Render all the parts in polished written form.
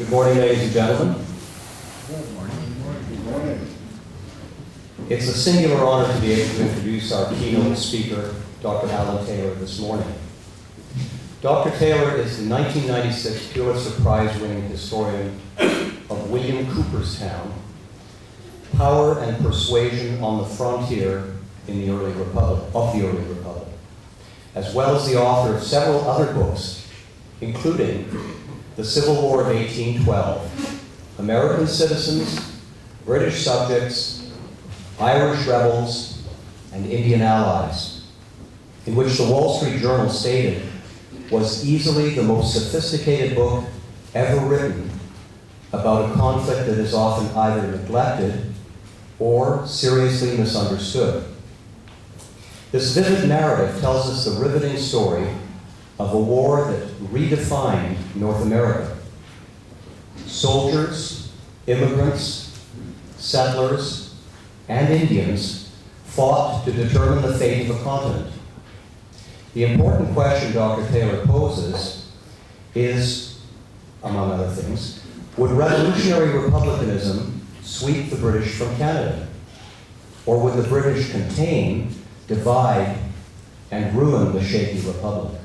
Good morning, ladies and gentlemen. Good morning. Good morning. It's a singular honor to be able to introduce our keynote speaker, Dr. Alan Taylor, this morning. Dr. Taylor is the 1996 Pulitzer Prize-winning historian of William Cooperstown, Power and Persuasion on the Frontier in the Early Republic, as well as the author of several other books, including The Civil War of 1812, American Citizens, British Subjects, Irish Rebels, and Indian Allies, in which the Wall Street Journal stated was easily the most sophisticated book ever written about a conflict that is often either neglected or seriously misunderstood. This vivid narrative tells us the riveting story of a war that redefined North America. Soldiers, immigrants, settlers, and Indians fought to determine the fate of a continent. The important question Dr. Taylor poses is, among other things, would revolutionary republicanism sweep the British from Canada? Or would the British contain, divide, and ruin the shaky republic?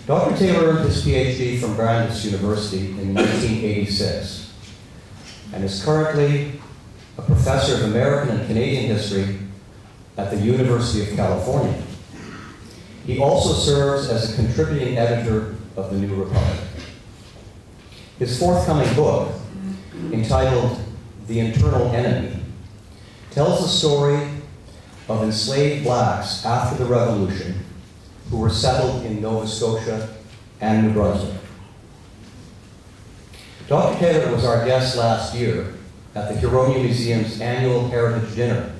Dr. Taylor earned his PhD from Brandeis University in 1986 and is currently a professor of American and Canadian history at the University of California. He also serves as a contributing editor of the New Republic. His forthcoming book, entitled The Internal Enemy, tells the story of enslaved blacks after the Revolution who were settled in Nova Scotia and New Brunswick. Dr. Taylor was our guest last year at the Huronia Museum's annual Heritage Dinner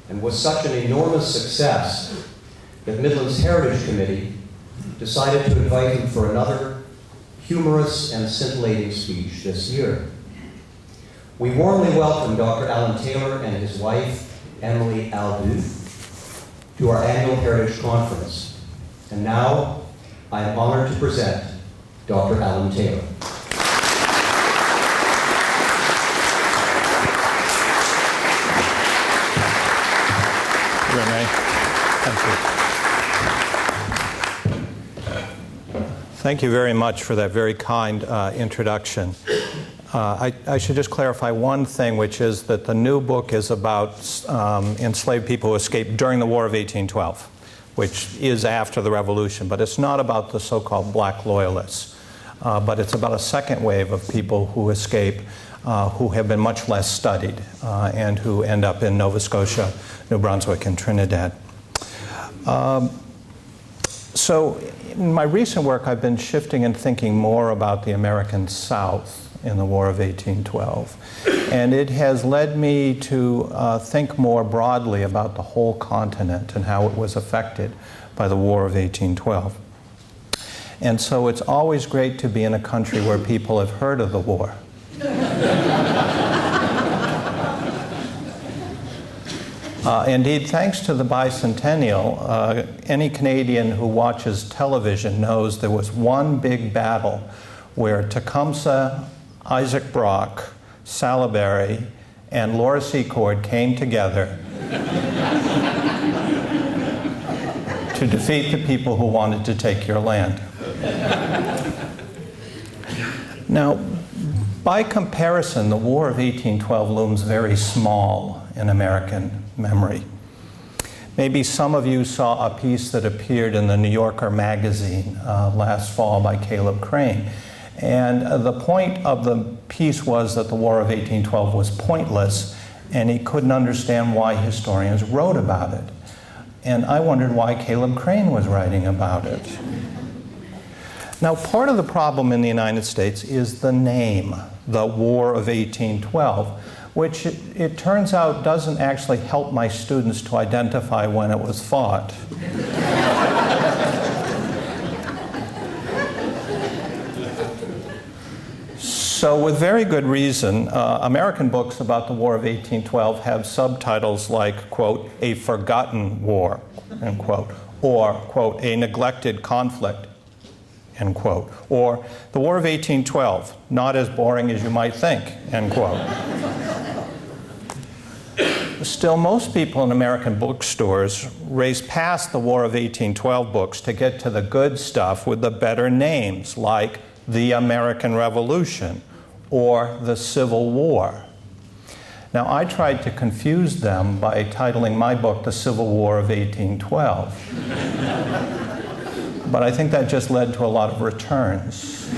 and was such an enormous success that Midland's Heritage Committee decided to invite him for another humorous and scintillating speech this year. We warmly welcome Dr. Alan Taylor and his wife, Emily Aldu, to our annual Heritage Conference. And now, I am honored to present Dr. Alan Taylor. Renee, thank you. Thank you very much for that very kind introduction. I should just clarify one thing, which is that the new book is about enslaved people who escaped during the War of 1812, which is after the Revolution, but it's not about the so-called black loyalists, but it's about a second wave of people who escape, who have been much less studied, and who end up in Nova Scotia, New Brunswick, and Trinidad. So in my recent work, I've been shifting and thinking more about the American South in the War of 1812. And it has led me to think more broadly about the whole continent and how it was affected by the War of 1812. And so it's always great to be in a country where people have heard of the war. Indeed, thanks to the bicentennial, any Canadian who watches television knows there was one big battle where Tecumseh, Isaac Brock, Salaberry, and Laura Secord came together to defeat the people who wanted to take your land. Now, by comparison, the War of 1812 looms very small in American memory. Maybe some of you saw a piece that appeared in the New Yorker magazine last fall by Caleb Crane. And the point of the piece was that the War of 1812 was pointless, and he couldn't understand why historians wrote about it. And I wondered why Caleb Crane was writing about it. Now, part of the problem in the United States is the name, the War of 1812, which it turns out doesn't actually help my students to identify when it was fought. So with very good reason, American books about the War of 1812 have subtitles like, quote, a forgotten war, end quote, or, quote, a neglected conflict. end quote. Or the War of 1812, not as boring as you might think, end quote. Still, most people in American bookstores race past the War of 1812 books to get to the good stuff with the better names, like The American Revolution or The Civil War. Now, I tried to confuse them by titling my book The Civil War of 1812. But I think that just led to a lot of returns.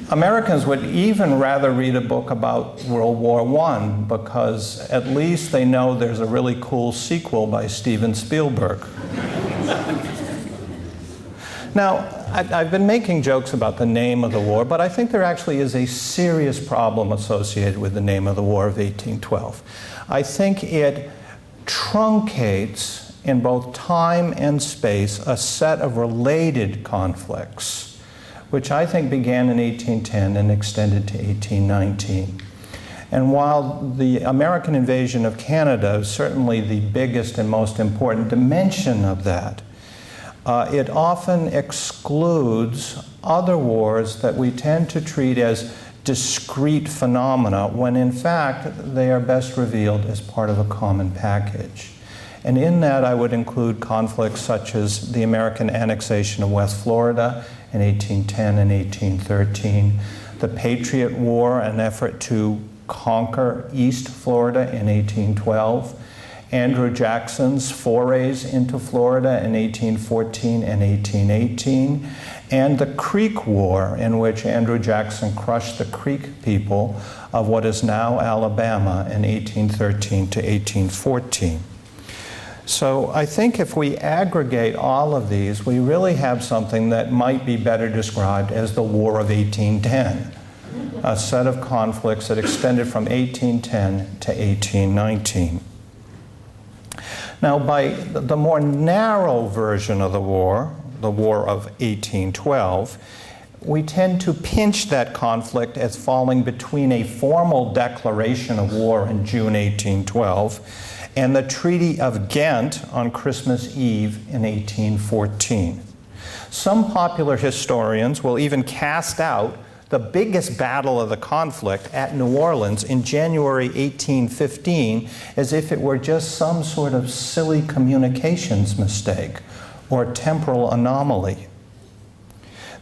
Americans would even rather read a book about World War I because at least they know there's a really cool sequel by Steven Spielberg. Now, I've been making jokes about the name of the war, but I think there actually is a serious problem associated with the name of the War of 1812. I think it truncates in both time and space a set of related conflicts, which I think began in 1810 and extended to 1819. And while the American invasion of Canada is certainly the biggest and most important dimension of that, it often excludes other wars that we tend to treat as discrete phenomena, when in fact they are best revealed as part of a common package. And in that I would include conflicts such as the American annexation of West Florida in 1810 and 1813, the Patriot War, an effort to conquer East Florida in 1812, Andrew Jackson's forays into Florida in 1814 and 1818, and the Creek War, in which Andrew Jackson crushed the Creek people of what is now Alabama in 1813 to 1814. So I think if we aggregate all of these, we really have something that might be better described as the War of 1810, a set of conflicts that extended from 1810 to 1819. Now, by the more narrow version of the War of 1812, we tend to pinch that conflict as falling between a formal declaration of war in June 1812 and the Treaty of Ghent on Christmas Eve in 1814. Some popular historians will even cast out the biggest battle of the conflict at New Orleans in January 1815 as if it were just some sort of silly communications mistake or temporal anomaly.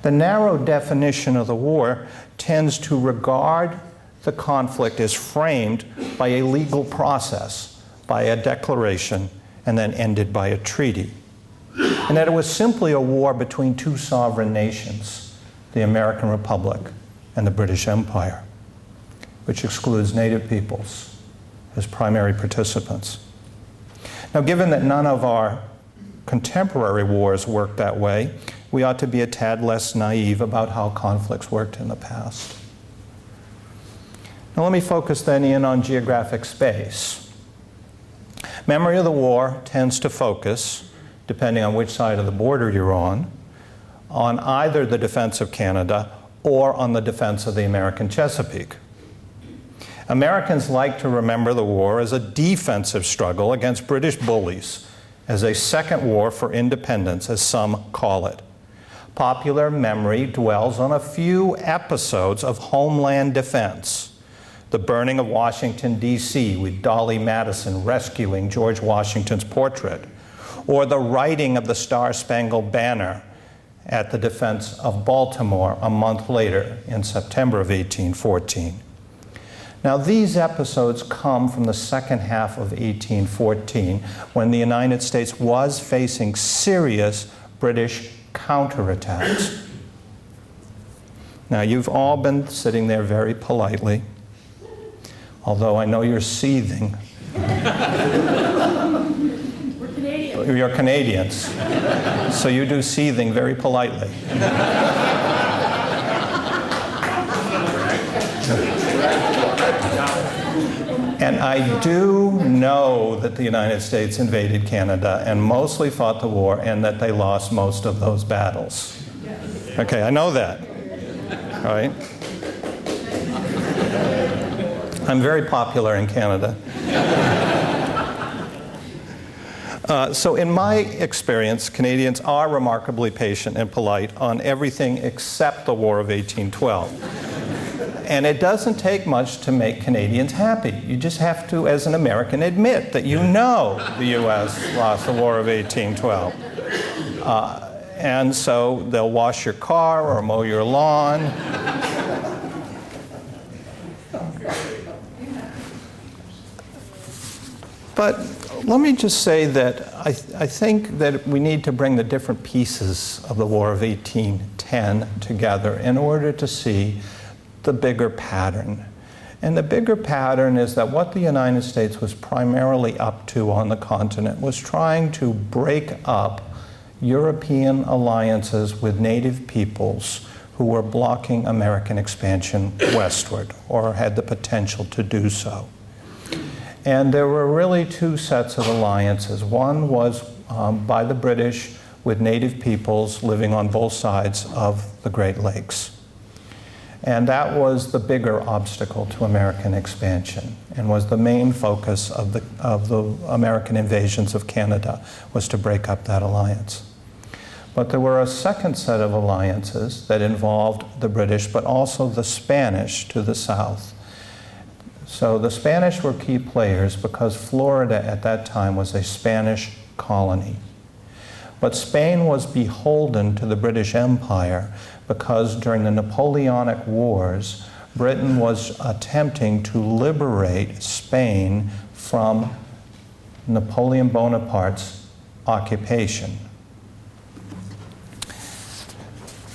The narrow definition of the war tends to regard the conflict as framed by a legal process, by a declaration, and then ended by a treaty. And that it was simply a war between two sovereign nations, the American Republic and the British Empire, which excludes native peoples as primary participants. Now, given that none of our contemporary wars work that way, we ought to be a tad less naive about how conflicts worked in the past. Now, let me focus then in on geographic space. Memory of the war tends to focus, depending on which side of the border you're on either the defense of Canada or on the defense of the American Chesapeake. Americans like to remember the war as a defensive struggle against British bullies, as a second war for independence, as some call it. Popular memory dwells on a few episodes of homeland defense. The burning of Washington, D.C., with Dolly Madison rescuing George Washington's portrait, or the writing of the Star-Spangled Banner at the defense of Baltimore a month later in September of 1814. Now, these episodes come from the second half of 1814, when the United States was facing serious British counterattacks. Now, you've all been sitting there very politely, although I know you're seething. We're Canadians. You're Canadians, so you do seething very politely. And I do know that the United States invaded Canada and mostly fought the war, and that they lost most of those battles. Okay, I know that, right? I'm very popular in Canada. So in my experience, Canadians are remarkably patient and polite on everything except the War of 1812. And it doesn't take much to make Canadians happy. You just have to, as an American, admit that you know the U.S. lost the War of 1812. And so they'll wash your car or mow your lawn. But let me just say that I think that we need to bring the different pieces of the War of 1810 together in order to see the bigger pattern. And the bigger pattern is that what the United States was primarily up to on the continent was trying to break up European alliances with native peoples who were blocking American expansion westward or had the potential to do so. And there were really two sets of alliances. One was by the British with native peoples living on both sides of the Great Lakes. And that was the bigger obstacle to American expansion and was the main focus of the American invasions of Canada, was to break up that alliance. But there were a second set of alliances that involved the British, but also the Spanish to the south. So the Spanish were key players because Florida at that time was a Spanish colony. But Spain was beholden to the British Empire because during the Napoleonic Wars, Britain was attempting to liberate Spain from Napoleon Bonaparte's occupation.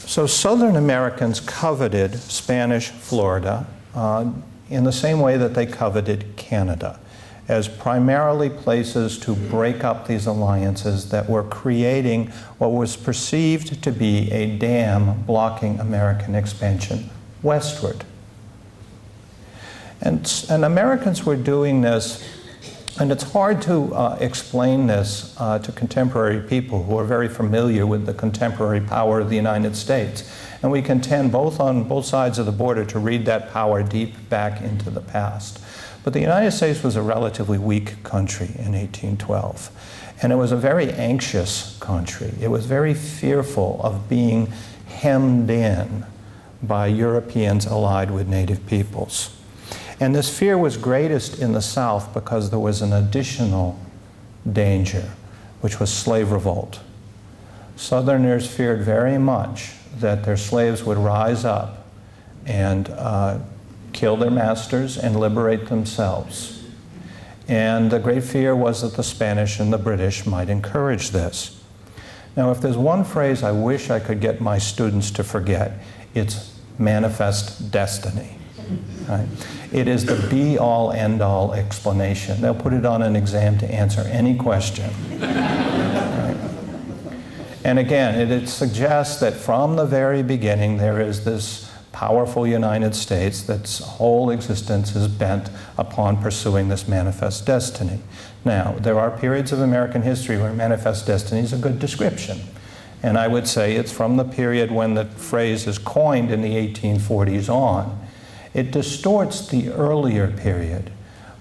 So Southern Americans coveted Spanish Florida in the same way that they coveted Canada, as primarily places to break up these alliances that were creating what was perceived to be a dam blocking American expansion westward. And Americans were doing this, and it's hard to explain this to contemporary people who are very familiar with the contemporary power of the United States. And we can tend on both sides of the border to read that power deep back into the past. But the United States was a relatively weak country in 1812. And it was a very anxious country. It was very fearful of being hemmed in by Europeans allied with native peoples. And this fear was greatest in the South because there was an additional danger, which was slave revolt. Southerners feared very much that their slaves would rise up and kill their masters and liberate themselves. And the great fear was that the Spanish and the British might encourage this. Now, if there's one phrase I wish I could get my students to forget, it's manifest destiny. Right? It is the be-all, end-all explanation. They'll put it on an exam to answer any question. Right? And again, it suggests that from the very beginning there is this powerful United States that's whole existence is bent upon pursuing this manifest destiny. Now, there are periods of American history where manifest destiny is a good description. And I would say it's from the period when the phrase is coined in the 1840s on. It distorts the earlier period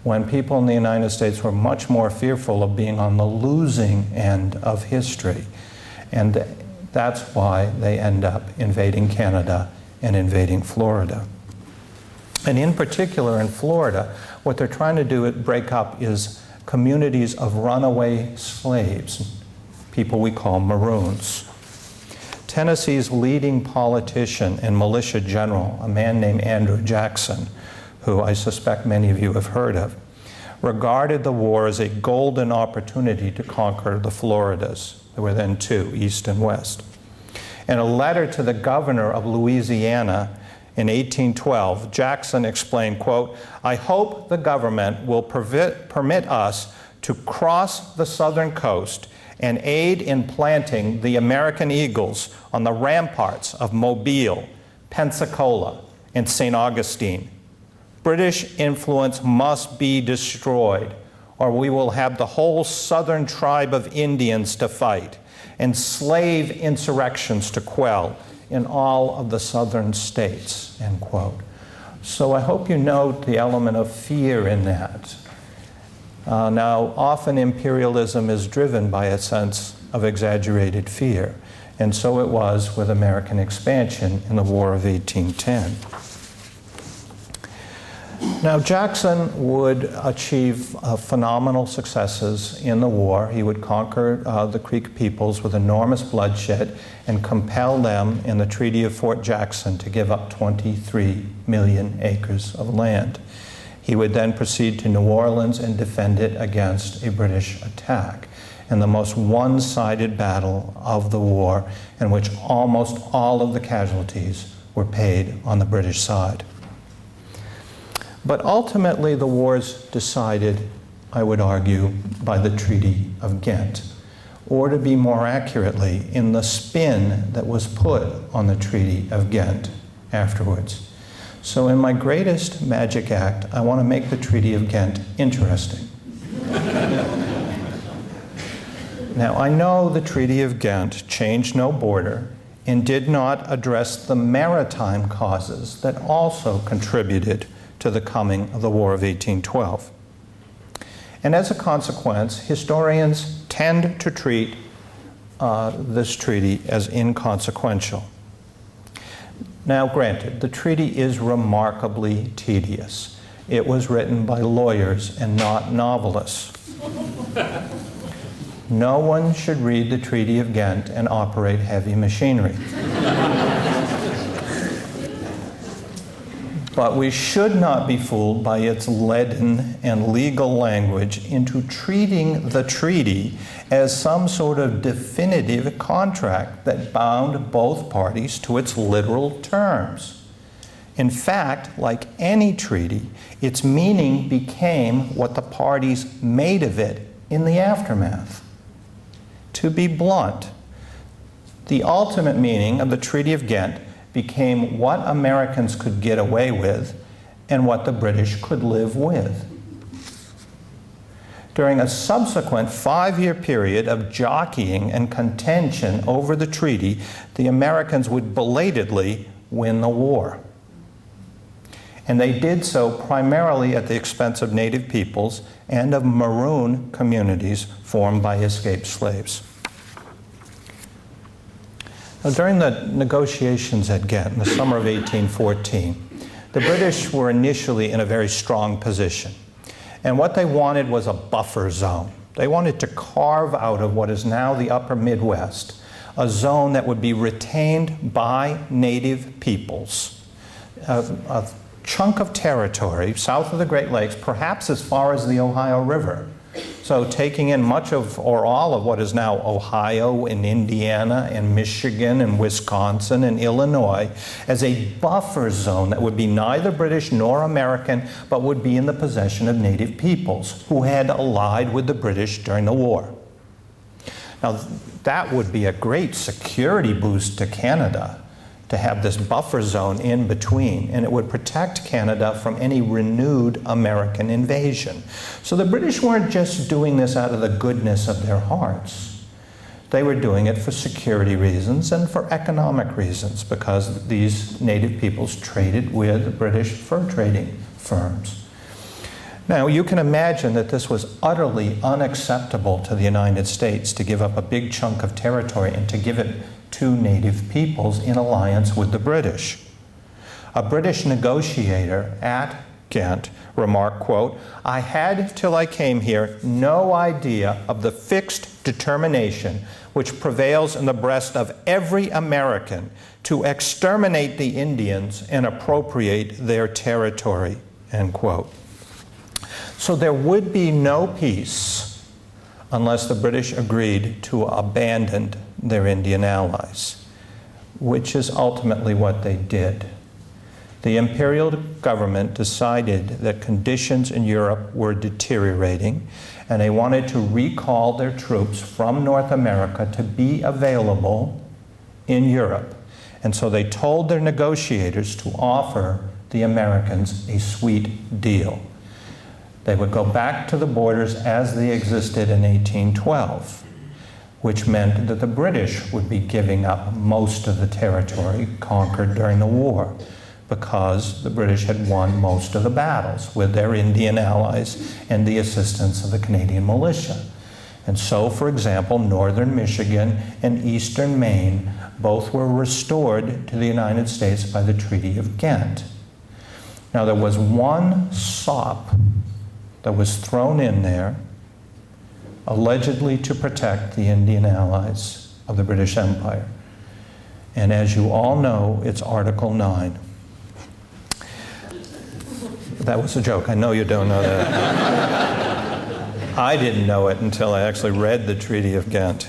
when people in the United States were much more fearful of being on the losing end of history. And that's why they end up invading Canada and invading Florida. And in particular in Florida, what they're trying to do break up is communities of runaway slaves, people we call Maroons. Tennessee's leading politician and militia general, a man named Andrew Jackson, who I suspect many of you have heard of, regarded the war as a golden opportunity to conquer the Floridas. There were then two, East and West. In a letter to the governor of Louisiana in 1812, Jackson explained, quote, "I hope the government will permit us to cross the southern coast and aid in planting the American eagles on the ramparts of Mobile, Pensacola, and St. Augustine. British influence must be destroyed, or we will have the whole southern tribe of Indians to fight, and slave insurrections to quell in all of the southern states," end quote. So I hope you note the element of fear in that. Now, often imperialism is driven by a sense of exaggerated fear, and so it was with American expansion in the War of 1810. Now, Jackson would achieve phenomenal successes in the war. He would conquer the Creek peoples with enormous bloodshed and compel them in the Treaty of Fort Jackson to give up 23 million acres of land. He would then proceed to New Orleans and defend it against a British attack, in the most one-sided battle of the war, in which almost all of the casualties were paid on the British side. But ultimately, the war's decided, I would argue, by the Treaty of Ghent, or to be more accurately, in the spin that was put on the Treaty of Ghent afterwards. So in my greatest magic act, I want to make the Treaty of Ghent interesting. Now, I know the Treaty of Ghent changed no border and did not address the maritime causes that also contributed to the coming of the War of 1812. And as a consequence, historians tend to treat this treaty as inconsequential. Now, granted, the treaty is remarkably tedious. It was written by lawyers and not novelists. No one should read the Treaty of Ghent and operate heavy machinery. But we should not be fooled by its leaden and legal language into treating the treaty as some sort of definitive contract that bound both parties to its literal terms. In fact, like any treaty, its meaning became what the parties made of it in the aftermath. To be blunt, the ultimate meaning of the Treaty of Ghent became what Americans could get away with and what the British could live with. During a subsequent 5-year period of jockeying and contention over the treaty, the Americans would belatedly win the war. And they did so primarily at the expense of native peoples and of maroon communities formed by escaped slaves. Now, during the negotiations at Ghent in the summer of 1814, the British were initially in a very strong position. And what they wanted was a buffer zone. They wanted to carve out of what is now the upper Midwest a zone that would be retained by native peoples, a chunk of territory south of the Great Lakes, perhaps as far as the Ohio River. So taking in much of, or all of what is now Ohio and Indiana and Michigan and Wisconsin and Illinois as a buffer zone that would be neither British nor American, but would be in the possession of native peoples who had allied with the British during the war. Now, that would be a great security boost to Canada, to have this buffer zone in between, and it would protect Canada from any renewed American invasion. So the British weren't just doing this out of the goodness of their hearts. They were doing it for security reasons and for economic reasons, because these native peoples traded with British fur trading firms. Now, you can imagine that this was utterly unacceptable to the United States to give up a big chunk of territory and to give it to native peoples in alliance with the British. A British negotiator at Ghent remarked, quote, "I had, till I came here, no idea of the fixed determination which prevails in the breast of every American to exterminate the Indians and appropriate their territory," end quote. So there would be no peace unless the British agreed to abandon their Indian allies, which is ultimately what they did. The imperial government decided that conditions in Europe were deteriorating, and they wanted to recall their troops from North America to be available in Europe. And so they told their negotiators to offer the Americans a sweet deal. They would go back to the borders as they existed in 1812, which meant that the British would be giving up most of the territory conquered during the war. because the British had won most of the battles with their Indian allies and the assistance of the Canadian militia. And so, for example, northern Michigan and eastern Maine both were restored to the United States by the Treaty of Ghent. Now, there was one sop that was thrown in there, allegedly to protect the Indian allies of the British Empire. And as you all know, it's Article 9. That was a joke. I know you don't know that. I didn't know it until I actually read the Treaty of Ghent.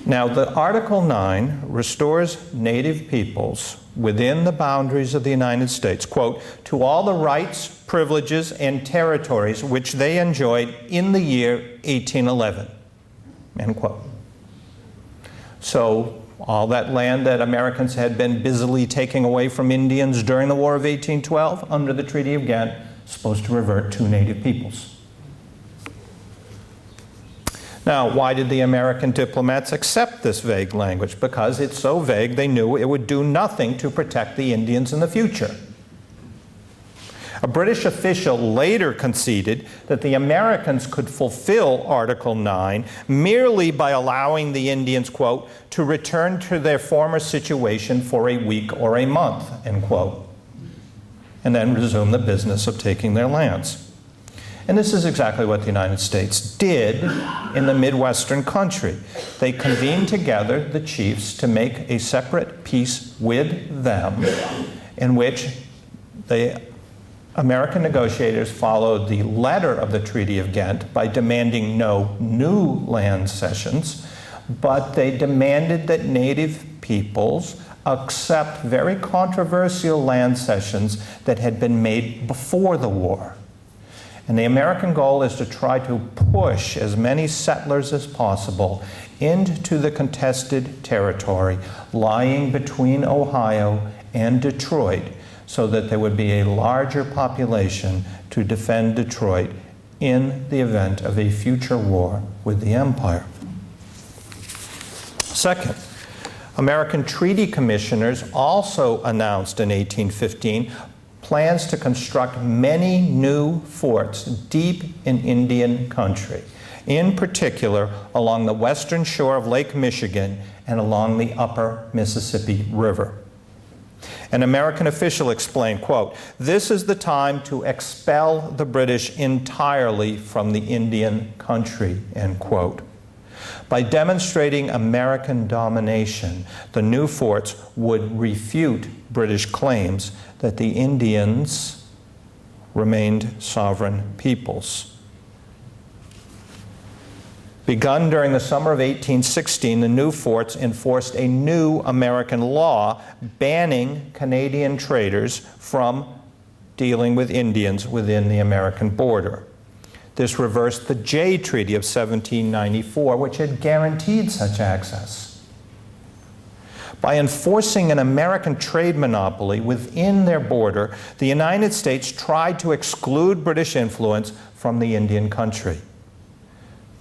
Now, the Article 9 restores native peoples within the boundaries of the United States, quote, to all the rights, privileges, and territories which they enjoyed in the year 1811, end quote. So, all that land that Americans had been busily taking away from Indians during the War of 1812 under the Treaty of Ghent is supposed to revert to native peoples. Now, why did the American diplomats accept this vague language? Because it's so vague they knew it would do nothing to protect the Indians in the future. A British official later conceded that the Americans could fulfill Article 9 merely by allowing the Indians, quote, to return to their former situation for a week or a month, end quote, and then resume the business of taking their lands. And this is exactly what the United States did in the Midwestern country. They convened together the chiefs to make a separate peace with them, in which the American negotiators followed the letter of the Treaty of Ghent by demanding no new land cessions, but they demanded that native peoples accept very controversial land cessions that had been made before the war. And the American goal is to try to push as many settlers as possible into the contested territory lying between Ohio and Detroit, so that there would be a larger population to defend Detroit in the event of a future war with the Empire. Second, American treaty commissioners also announced in 1815 plans to construct many new forts deep in Indian country, in particular along the western shore of Lake Michigan and along the upper Mississippi River. An American official explained, quote, "This is the time to expel the British entirely from the Indian country," end quote. By demonstrating American domination, the new forts would refute British claims that the Indians remained sovereign peoples. Begun during the summer of 1816, the new forts enforced a new American law banning Canadian traders from dealing with Indians within the American border. This reversed the Jay Treaty of 1794, which had guaranteed such access. By enforcing an American trade monopoly within their border, the United States tried to exclude British influence from the Indian country.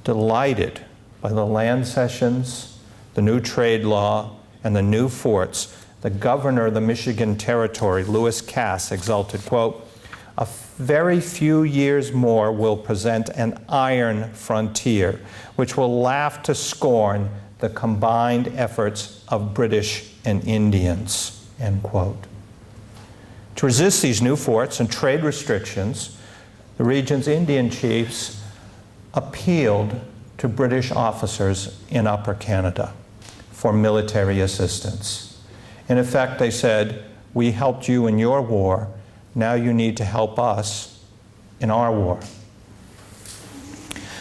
Delighted by the land cessions, the new trade law, and the new forts, the governor of the Michigan Territory, Lewis Cass, exulted, quote, "A very few years more will present an iron frontier, which will laugh to scorn the combined efforts of British and Indians," end quote. To resist these new forts and trade restrictions, the region's Indian chiefs appealed to British officers in Upper Canada for military assistance. In effect, they said, "We helped you in your war, now you need to help us in our war."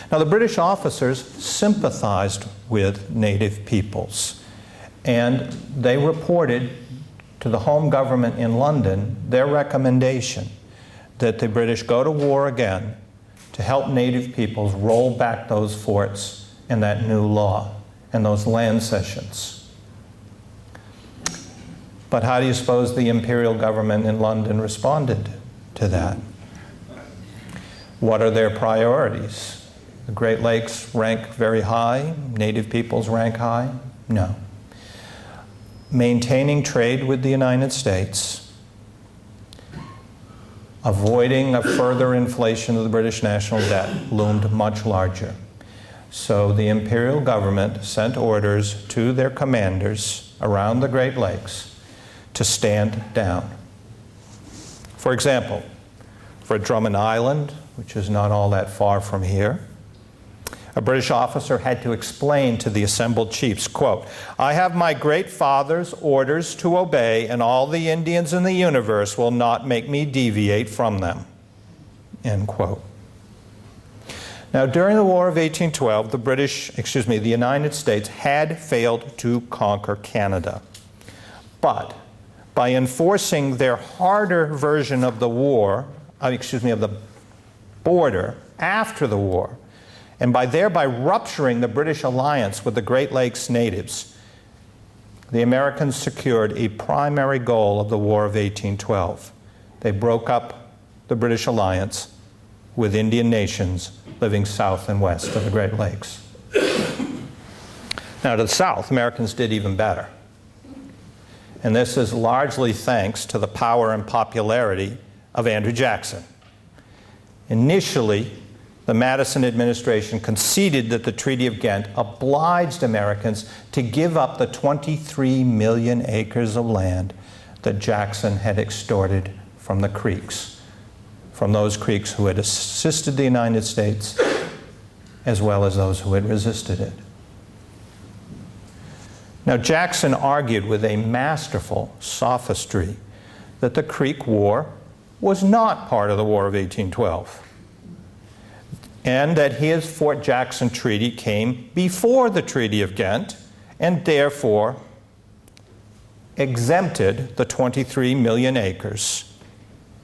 Now, the British officers sympathized with native peoples, and they reported to the home government in London their recommendation that the British go to war again to help native peoples roll back those forts and that new law and those land cessions. But how do you suppose the imperial government in London responded to that? What are their priorities? The Great Lakes rank very high, native peoples rank high? No. maintaining trade with the United States, avoiding a further inflation of the British national debt loomed much larger. So the imperial government sent orders to their commanders around the Great Lakes to stand down. For example, for Drummond Island, which is not all that far from here, a British officer had to explain to the assembled chiefs, quote, "I have my great father's orders to obey, and all the Indians in the universe will not make me deviate from them," end quote. Now, during the War of 1812, the United States had failed to conquer Canada. But by enforcing their harder version of the of the border after the war, and by thereby rupturing the British alliance with the Great Lakes natives, the Americans secured a primary goal of the War of 1812. They broke up the British alliance with Indian nations living south and west of the Great Lakes. Now, to the south, Americans did even better. And this is largely thanks to the power and popularity of Andrew Jackson. Initially, the Madison administration conceded that the Treaty of Ghent obliged Americans to give up the 23 million acres of land that Jackson had extorted from the Creeks, from those Creeks who had assisted the United States, as well as those who had resisted it. Now, Jackson argued with a masterful sophistry that the Creek War was not part of the War of 1812, and that his Fort Jackson Treaty came before the Treaty of Ghent, and therefore exempted the 23 million acres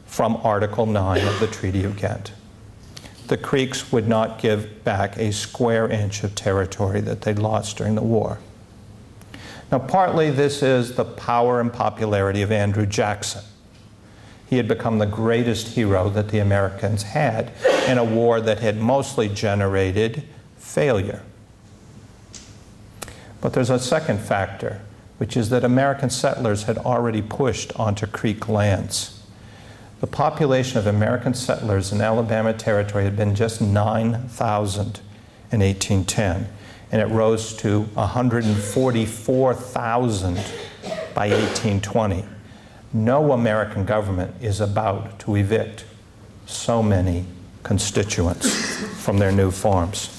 from Article 9 of the Treaty of Ghent. The Creeks would not give back a square inch of territory that they'd lost during the war. Now, partly this is the power and popularity of Andrew Jackson. He had become the greatest hero that the Americans had in a war that had mostly generated failure. But there's a second factor, which is that American settlers had already pushed onto Creek lands. The population of American settlers in Alabama Territory had been just 9,000 in 1810, and it rose to 144,000 by 1820. No American government is about to evict so many constituents from their new farms.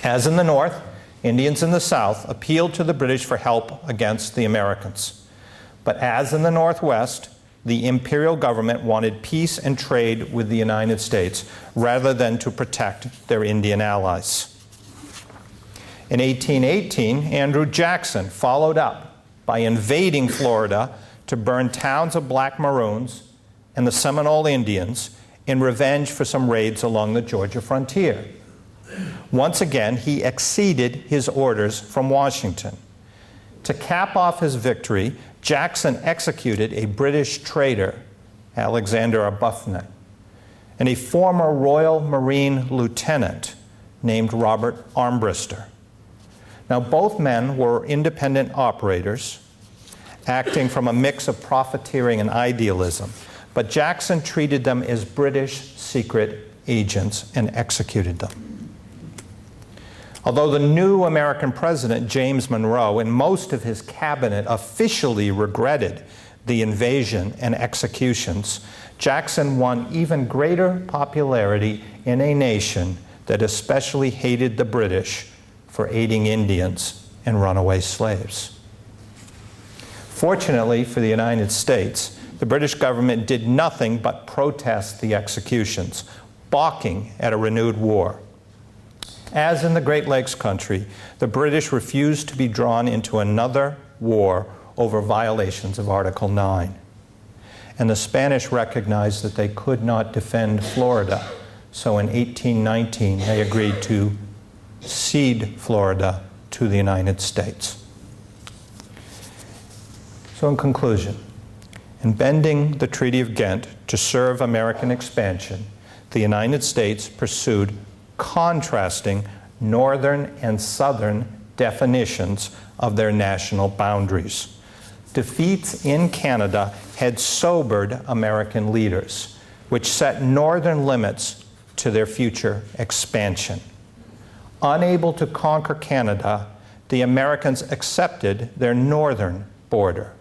As in the North, Indians in the South appealed to the British for help against the Americans. But as in the Northwest, the imperial government wanted peace and trade with the United States rather than to protect their Indian allies. In 1818, Andrew Jackson followed up by invading Florida to burn towns of Black Maroons and the Seminole Indians in revenge for some raids along the Georgia frontier. Once again, he exceeded his orders from Washington. To cap off his victory, Jackson executed a British trader, Alexander Arbuthnot, and a former Royal Marine lieutenant named Robert Armbruster. Now, both men were independent operators, acting from a mix of profiteering and idealism, but Jackson treated them as British secret agents and executed them. Although the new American president, James Monroe, and most of his cabinet officially regretted the invasion and executions, Jackson won even greater popularity in a nation that especially hated the British for aiding Indians and runaway slaves. Fortunately for the United States, the British government did nothing but protest the executions, balking at a renewed war. As in the Great Lakes country, the British refused to be drawn into another war over violations of Article 9. And the Spanish recognized that they could not defend Florida, so in 1819 they agreed to cede Florida to the United States. So in conclusion, in bending the Treaty of Ghent to serve American expansion, the United States pursued contrasting northern and southern definitions of their national boundaries. Defeats in Canada had sobered American leaders, which set northern limits to their future expansion. Unable to conquer Canada, the Americans accepted their northern border.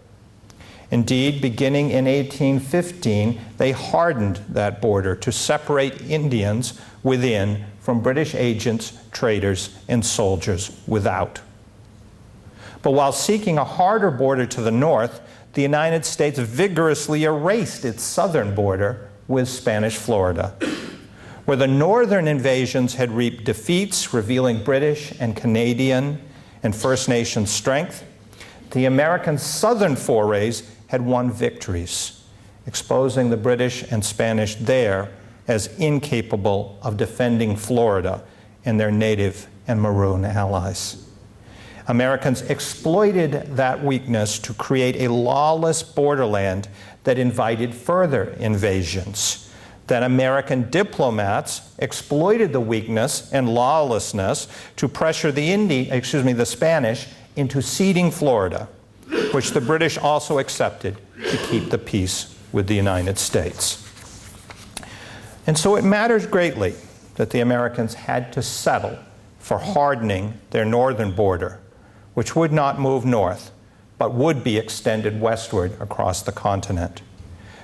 Indeed, beginning in 1815, they hardened that border to separate Indians within from British agents, traders, and soldiers without. But while seeking a harder border to the north, the United States vigorously erased its southern border with Spanish Florida, where the northern invasions had reaped defeats, revealing British and Canadian and First Nation strength. The American southern forays had won victories, exposing the British and Spanish there as incapable of defending Florida and their native and maroon allies. Americans exploited that weakness to create a lawless borderland that invited further invasions. That American diplomats exploited the weakness and lawlessness to pressure the Spanish into ceding Florida, which the British also accepted to keep the peace with the United States. And so it matters greatly that the Americans had to settle for hardening their northern border, which would not move north, but would be extended westward across the continent.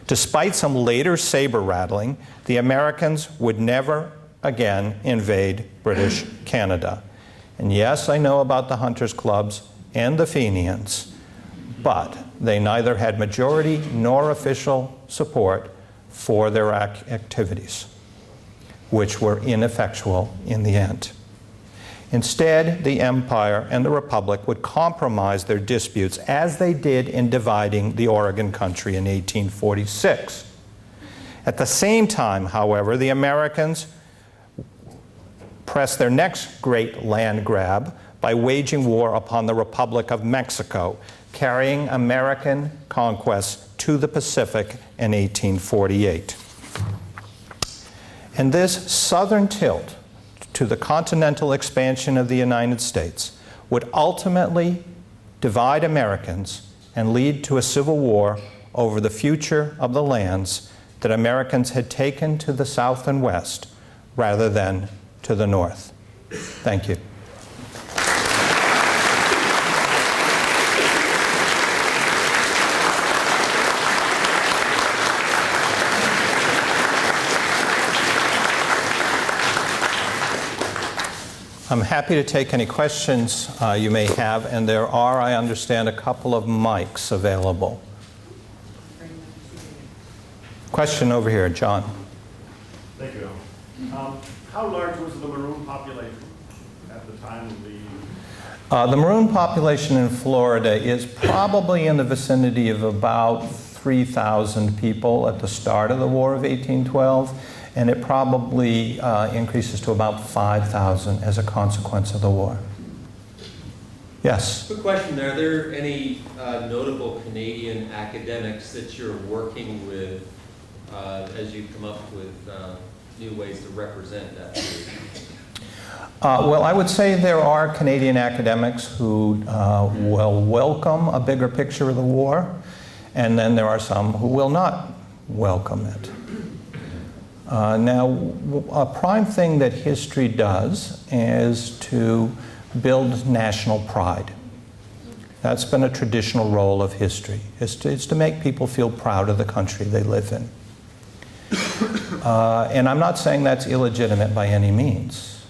Despite some later saber rattling, the Americans would never again invade British Canada. And yes, I know about the Hunters Clubs and the Fenians, but they neither had majority nor official support for their activities, which were ineffectual in the end. Instead, the Empire and the Republic would compromise their disputes as they did in dividing the Oregon Country in 1846. At the same time, however, the Americans pressed their next great land grab by waging war upon the Republic of Mexico, carrying American conquests to the Pacific in 1848. And this southern tilt to the continental expansion of the United States would ultimately divide Americans and lead to a civil war over the future of the lands that Americans had taken to the south and west rather than to the north. Thank you. I'm happy to take any questions you may have, and there are, I understand, a couple of mics available. Question over here, John. Thank you. How large was the Maroon population at the time of the... The Maroon population in Florida is probably in the vicinity of about 3,000 people at the start of the War of 1812. And it probably increases to about 5,000 as a consequence of the war. Yes? Quick question there. Are there any notable Canadian academics that you're working with as you come up with new ways to represent that period? Well, I would say there are Canadian academics who will welcome a bigger picture of the war, and then there are some who will not welcome it. Now, a prime thing that history does is to build national pride. That's been a traditional role of history, is to make people feel proud of the country they live in. And I'm not saying that's illegitimate by any means.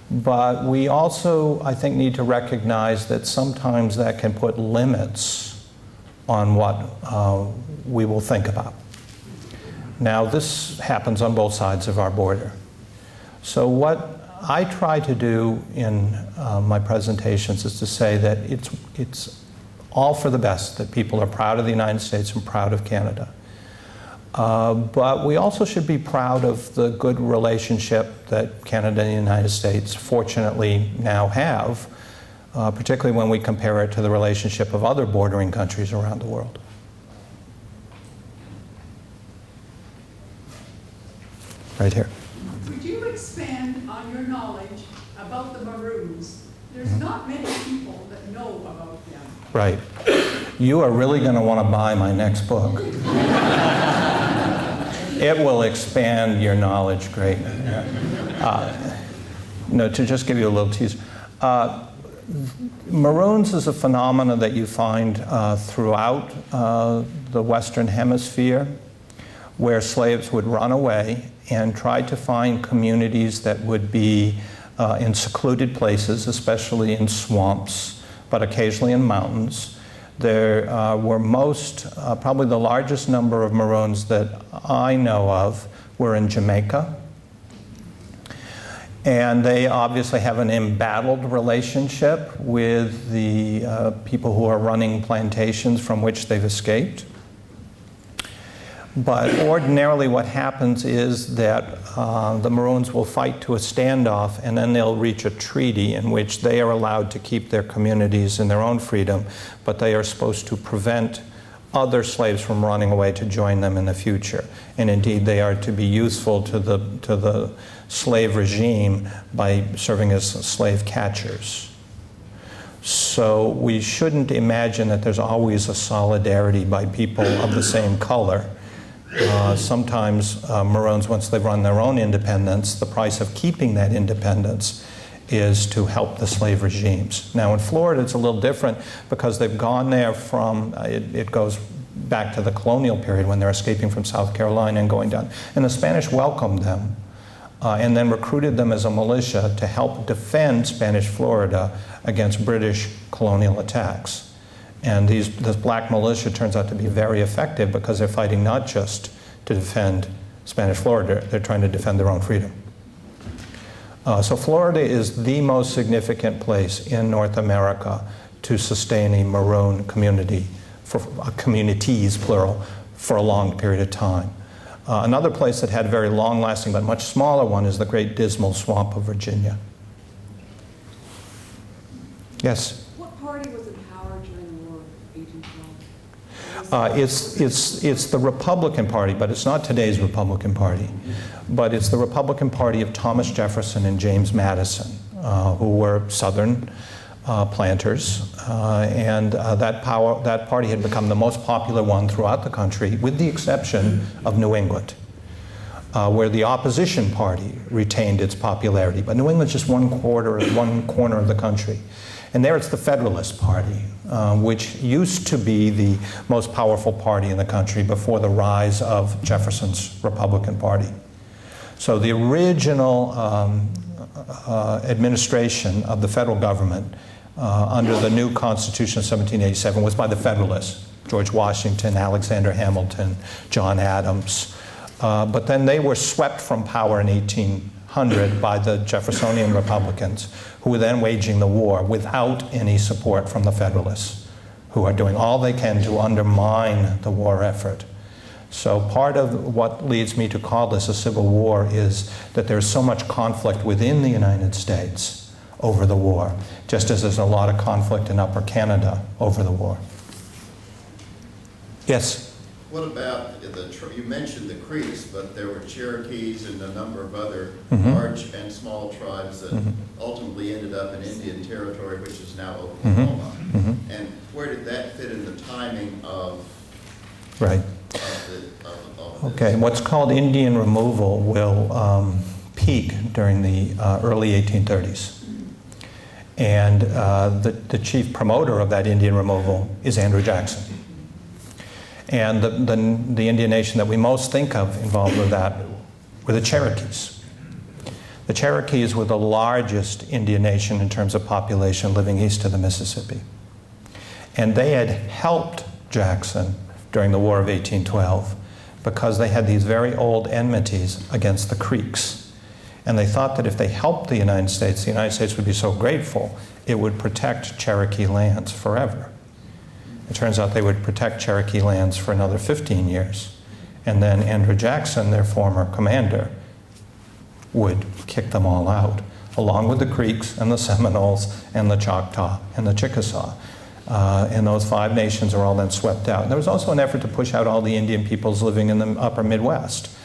But we also, I think, need to recognize that sometimes that can put limits on what we will think about. Now, this happens on both sides of our border. So what I try to do in my presentations is to say that it's all for the best, that people are proud of the United States and proud of Canada. But we also should be proud of the good relationship that Canada and the United States fortunately now have, particularly when we compare it to the relationship of other bordering countries around the world. Right here. Would you expand on your knowledge about the Maroons There's not many people that know about them. Right. You are really going to want to buy my next book. It will expand your knowledge greatly. No, to just give you a little tease. Maroons is a phenomenon that you find throughout the Western Hemisphere, where slaves would run away and try to find communities that would be in secluded places, especially in swamps, but occasionally in mountains. There were probably the largest number of Maroons that I know of were in Jamaica. And they obviously have an embattled relationship with the people who are running plantations from which they've escaped. But ordinarily what happens is that the Maroons will fight to a standoff, and then they'll reach a treaty in which they are allowed to keep their communities in their own freedom, but they are supposed to prevent other slaves from running away to join them in the future. And indeed, they are to be useful to the slave regime by serving as slave catchers. So we shouldn't imagine that there's always a solidarity by people of the same color. Sometimes Maroons, once they've run their own independence, the price of keeping that independence is to help the slave regimes. Now in Florida it's a little different because they've gone there from, it goes back to the colonial period when they're escaping from South Carolina and going down. And the Spanish welcomed them and then recruited them as a militia to help defend Spanish Florida against British colonial attacks. And this black militia turns out to be very effective because they're fighting not just to defend Spanish Florida, they're trying to defend their own freedom. So Florida is the most significant place in North America to sustain a Maroon community, communities plural, for a long period of time. Another place that had a very long-lasting but much smaller one is the Great Dismal Swamp of Virginia. Yes? What party was in power during the War of 1812? It's the Republican Party, but it's not today's Republican Party. But it's the Republican Party of Thomas Jefferson and James Madison, who were Southern planters. And that party had become the most popular one throughout the country, with the exception of New England, where the opposition party retained its popularity. But New England's just one corner of the country. And there it's the Federalist Party, which used to be the most powerful party in the country before the rise of Jefferson's Republican Party. So the original administration of the federal government under the new Constitution of 1787 was by the Federalists, George Washington, Alexander Hamilton, John Adams. But then they were swept from power in 1800 by the Jeffersonian Republicans, who were then waging the war without any support from the Federalists, who are doing all they can to undermine the war effort. So part of what leads me to call this a civil war is that there's so much conflict within the United States over the war, just as there's a lot of conflict in Upper Canada over the war. Yes? What about you mentioned the Creeks, but there were Cherokees and a number of other large and small tribes that ultimately ended up in Indian Territory, which is now Oklahoma. And where did that fit in the timing of? Right. Okay, what's called Indian removal will peak during the early 1830s. And the chief promoter of that Indian removal is Andrew Jackson. And the Indian nation that we most think of involved with that were the Cherokees. The Cherokees were the largest Indian nation in terms of population living east of the Mississippi. And they had helped Jackson during the War of 1812 because they had these very old enmities against the Creeks. And they thought that if they helped the United States would be so grateful, it would protect Cherokee lands forever. It turns out they would protect Cherokee lands for another 15 years. And then Andrew Jackson, their former commander, would kick them all out, along with the Creeks and the Seminoles and the Choctaw and the Chickasaw. And those 5 nations are all then swept out. And there was also an effort to push out all the Indian peoples living in the upper Midwest.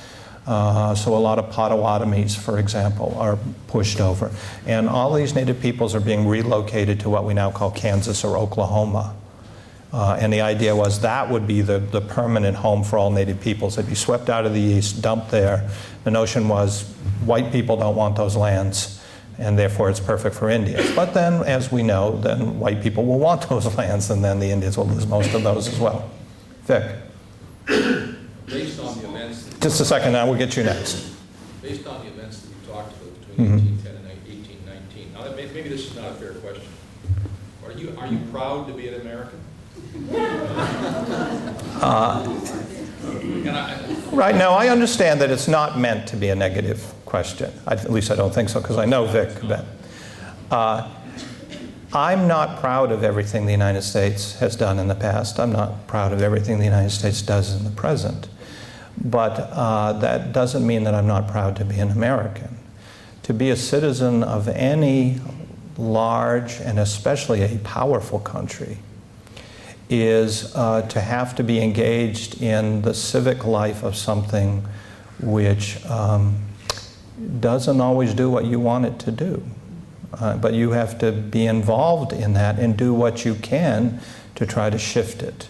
So a lot of Potawatomis, for example, are pushed over. And all these native peoples are being relocated to what we now call Kansas or Oklahoma. And the idea was that would be the permanent home for all native peoples. They'd be swept out of the East, dumped there. The notion was white people don't want those lands, and therefore it's perfect for Indians. But then, as we know, then white people will want those lands, and then the Indians will lose most of those as well. Vic? Based on the events, Just a second, now we'll get you next. based on the events that you talked about between 1810 and 1819, now maybe this is not a fair question. Are you proud to be an American? Right, now I understand that it's not meant to be a negative question. At least I don't think so, because I know Vic. But, I'm not proud of everything the United States has done in the past. I'm not proud of everything the United States does in the present. But that doesn't mean that I'm not proud to be an American. To be a citizen of any large and especially a powerful country is to have to be engaged in the civic life of something which doesn't always do what you want it to do. But you have to be involved in that and do what you can to try to shift it.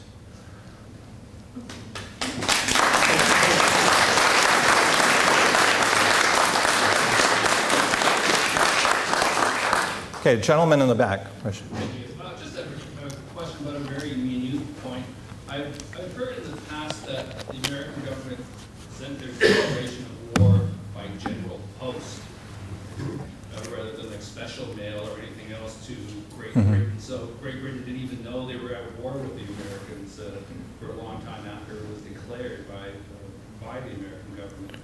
Okay, gentleman in the back. Just a question about a very minute point. I've heard in the past that the American government sent their declaration of war by general post, rather than like special mail or anything else to Great Britain. So Great Britain didn't even know they were at war with the Americans for a long time after it was declared by the American government.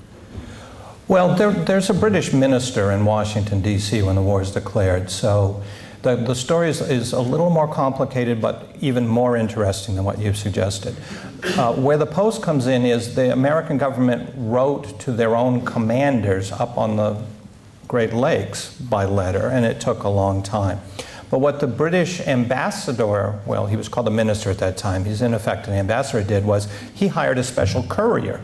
Well, there's a British minister in Washington, D.C. when the war is declared, so the story is a little more complicated but even more interesting than what you've suggested. Where the post comes in is the American government wrote to their own commanders up on the Great Lakes by letter, and it took a long time. But what the British ambassador, well, he was called a minister at that time, he's in effect an ambassador, did was he hired a special courier.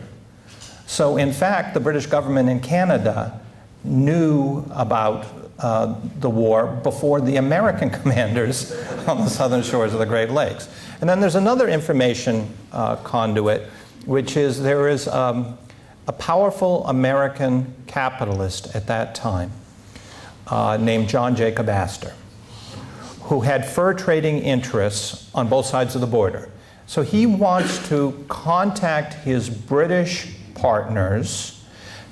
So in fact, the British government in Canada knew about the war before the American commanders on the southern shores of the Great Lakes. And then there's another information conduit, which is there is a powerful American capitalist at that time named John Jacob Astor, who had fur trading interests on both sides of the border. So he wants to contact his British partners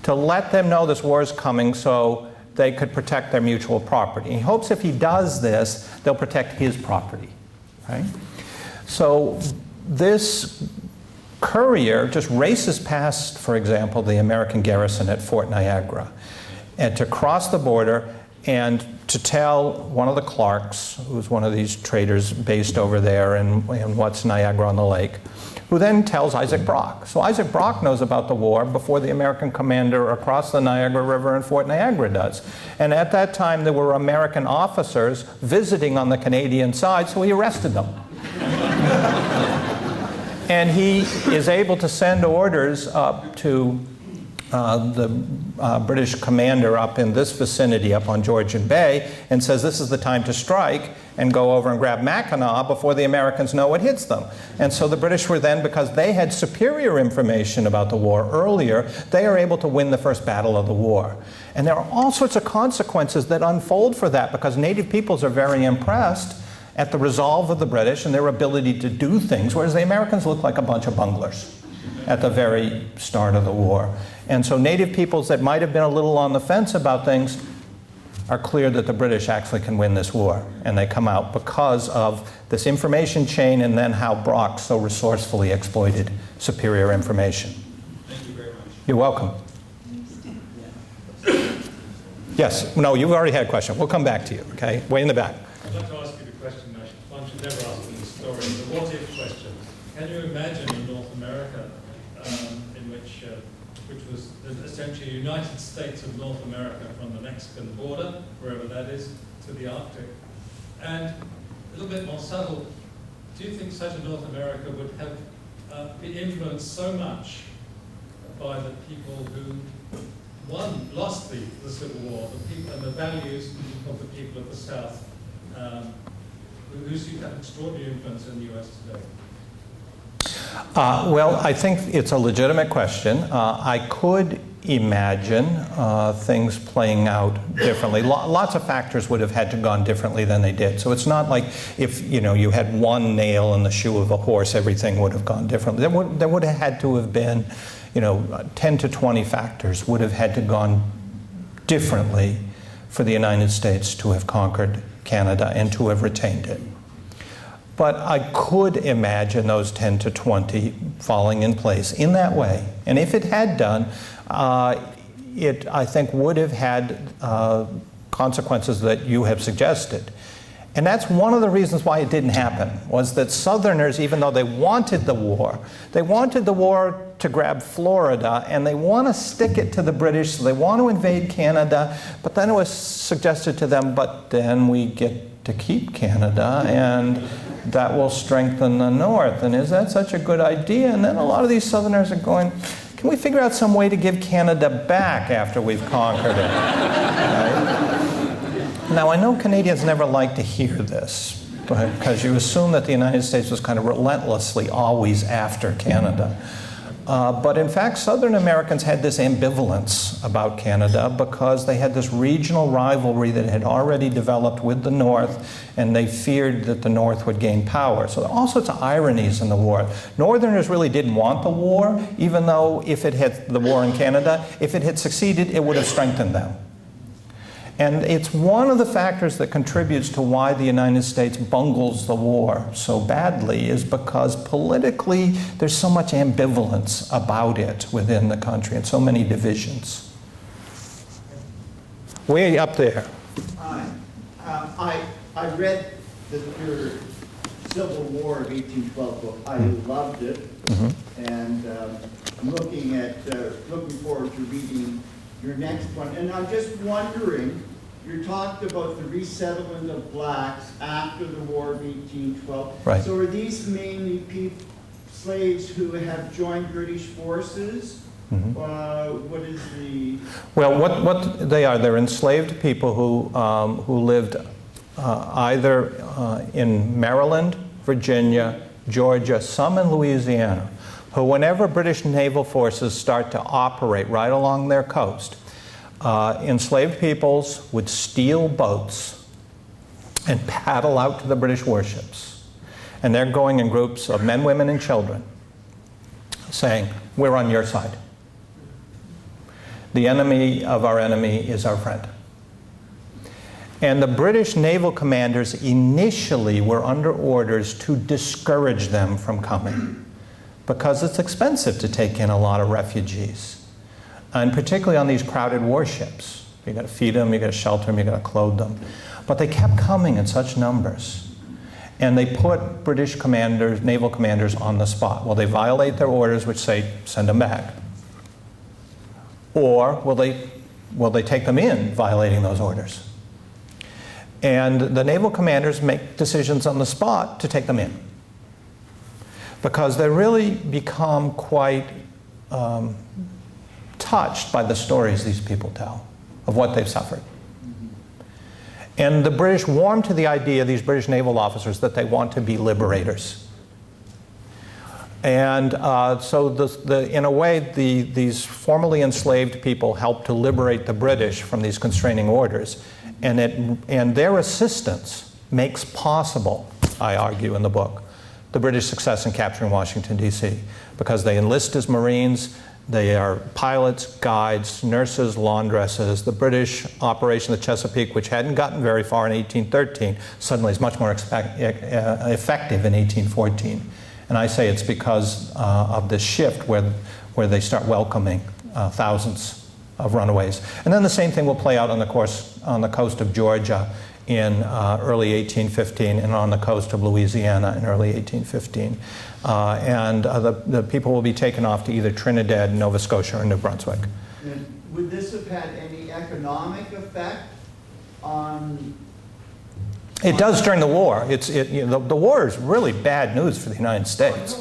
to let them know this war is coming so they could protect their mutual property. He hopes if he does this, they'll protect his property. Right? So this courier just races past, for example, the American garrison at Fort Niagara, and to cross the border and to tell one of the Clarks, who's one of these traders based over there in what's Niagara on the Lake, who then tells Isaac Brock. So Isaac Brock knows about the war before the American commander across the Niagara River in Fort Niagara does. And at that time, there were American officers visiting on the Canadian side, so he arrested them. And he is able to send orders up to the British commander up in this vicinity, up on Georgian Bay, and says this is the time to strike and go over and grab Mackinac before the Americans know what hits them. And so the British were then, because they had superior information about the war earlier, they are able to win the first battle of the war. And there are all sorts of consequences that unfold for that, because native peoples are very impressed at the resolve of the British and their ability to do things, whereas the Americans look like a bunch of bunglers at the very start of the war. And so native peoples that might have been a little on the fence about things are clear that the British actually can win this war. And they come out because of this information chain and then how Brock so resourcefully exploited superior information. Thank you very much. You're welcome. Yes, no, you've already had a question. We'll come back to you, okay? Way in the back. I'd like to ask you the question one should never ask in the story, the what-if question. Can you imagine in North America, in which was essentially the United States of North America from the Mexican border, wherever that is, to the Arctic? And a little bit more subtle, do you think such a North America would have been influenced so much by the people who lost the Civil War, the people and the values of the people of the South, who seem to have extraordinary influence in the US today? Well, I think it's a legitimate question. I could imagine things playing out differently. Lots of factors would have had to gone differently than they did. So it's not like if you had one nail in the shoe of a horse, everything would have gone differently. There would have had to have been 10 to 20 factors would have had to gone differently for the United States to have conquered Canada and to have retained it. But I could imagine those 10 to 20 falling in place in that way. And if it had done, it, I think, would have had consequences that you have suggested. And that's one of the reasons why it didn't happen, was that Southerners, even though they wanted the war to grab Florida, and they want to stick it to the British, so they want to invade Canada, but then it was suggested to them, but then we get to keep Canada, and that will strengthen the North. And is that such a good idea? And then a lot of these Southerners are going, can we figure out some way to give Canada back after we've conquered it? Right? Now, I know Canadians never like to hear this, because you assume that the United States was kind of relentlessly always after Canada. But in fact, Southern Americans had this ambivalence about Canada because they had this regional rivalry that had already developed with the North, and they feared that the North would gain power. So there are all sorts of ironies in the war. Northerners really didn't want the war, even though if it had the war in Canada, if it had succeeded, it would have strengthened them. And it's one of the factors that contributes to why the United States bungles the war so badly, is because politically there's so much ambivalence about it within the country and so many divisions. Way up there. I read your Civil War of 1812 book. I loved it, and I'm looking forward to reading your next one. And I'm just wondering, you talked about the resettlement of blacks after the War of 1812. Right. So are these mainly slaves who have joined British forces? What is the... Well, what they are, they're enslaved people who lived either in Maryland, Virginia, Georgia, some in Louisiana, who whenever British naval forces start to operate right along their coast, enslaved peoples would steal boats and paddle out to the British warships. And they're going in groups of men, women, and children, saying, we're on your side. The enemy of our enemy is our friend. And the British naval commanders initially were under orders to discourage them from coming, because it's expensive to take in a lot of refugees, and particularly on these crowded warships. You got to feed them, you got to shelter them, you got to clothe them. But they kept coming in such numbers, and they put British commanders, naval commanders, on the spot. Will they violate their orders, which say send them back, or will they take them in, violating those orders? And the naval commanders make decisions on the spot to take them in, because they really become quite touched by the stories these people tell of what they've suffered. And the British warm to the idea, these British naval officers, that they want to be liberators. And so in a way, these formerly enslaved people helped to liberate the British from these constraining orders. And their assistance makes possible, I argue in the book, the British success in capturing Washington, D.C., because they enlist as Marines. They are pilots, guides, nurses, laundresses. The British Operation the Chesapeake, which hadn't gotten very far in 1813, suddenly is much more effective in 1814. And I say it's because of this shift where they start welcoming thousands of runaways. And then the same thing will play out on the coast of Georgia in early 1815, and on the coast of Louisiana in early 1815. And the people will be taken off to either Trinidad, Nova Scotia, or New Brunswick. And would this have had any economic effect on... It does during the war. The war is really bad news for the United States,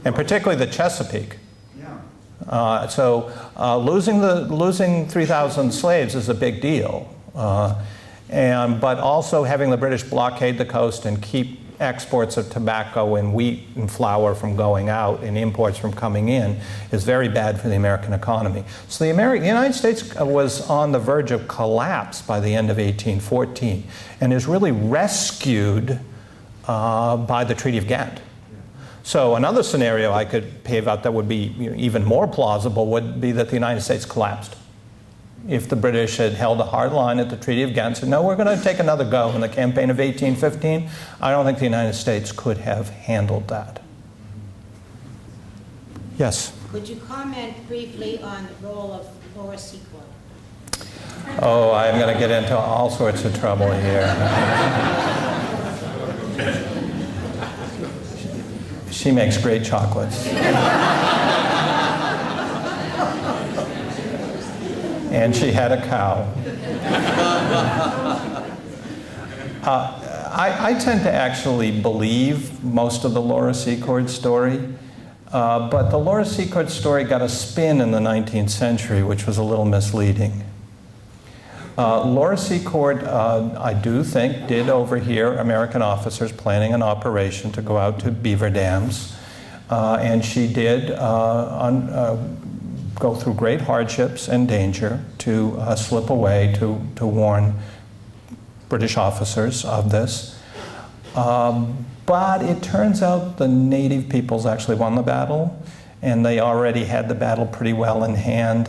and particularly the Chesapeake. Yeah. Losing 3,000 slaves is a big deal. But also having the British blockade the coast and keep exports of tobacco and wheat and flour from going out and imports from coming in is very bad for the American economy. So the United States was on the verge of collapse by the end of 1814 and is really rescued by the Treaty of Ghent. So another scenario I could pave out that would be even more plausible would be that the United States collapsed. If the British had held a hard line at the Treaty of Ghent and said, no, we're going to take another go in the campaign of 1815, I don't think the United States could have handled that. Yes? Could you comment briefly on the role of Laura Secord? Oh, I'm going to get into all sorts of trouble here. She makes great chocolates. And she had a cow. I tend to actually believe most of the Laura Secord story, but the Laura Secord story got a spin in the 19th century, which was a little misleading. Laura Secord, I do think, did overhear American officers planning an operation to go out to beaver dams, and she did go through great hardships and danger to slip away to warn British officers of this. But it turns out the native peoples actually won the battle, and they already had the battle pretty well in hand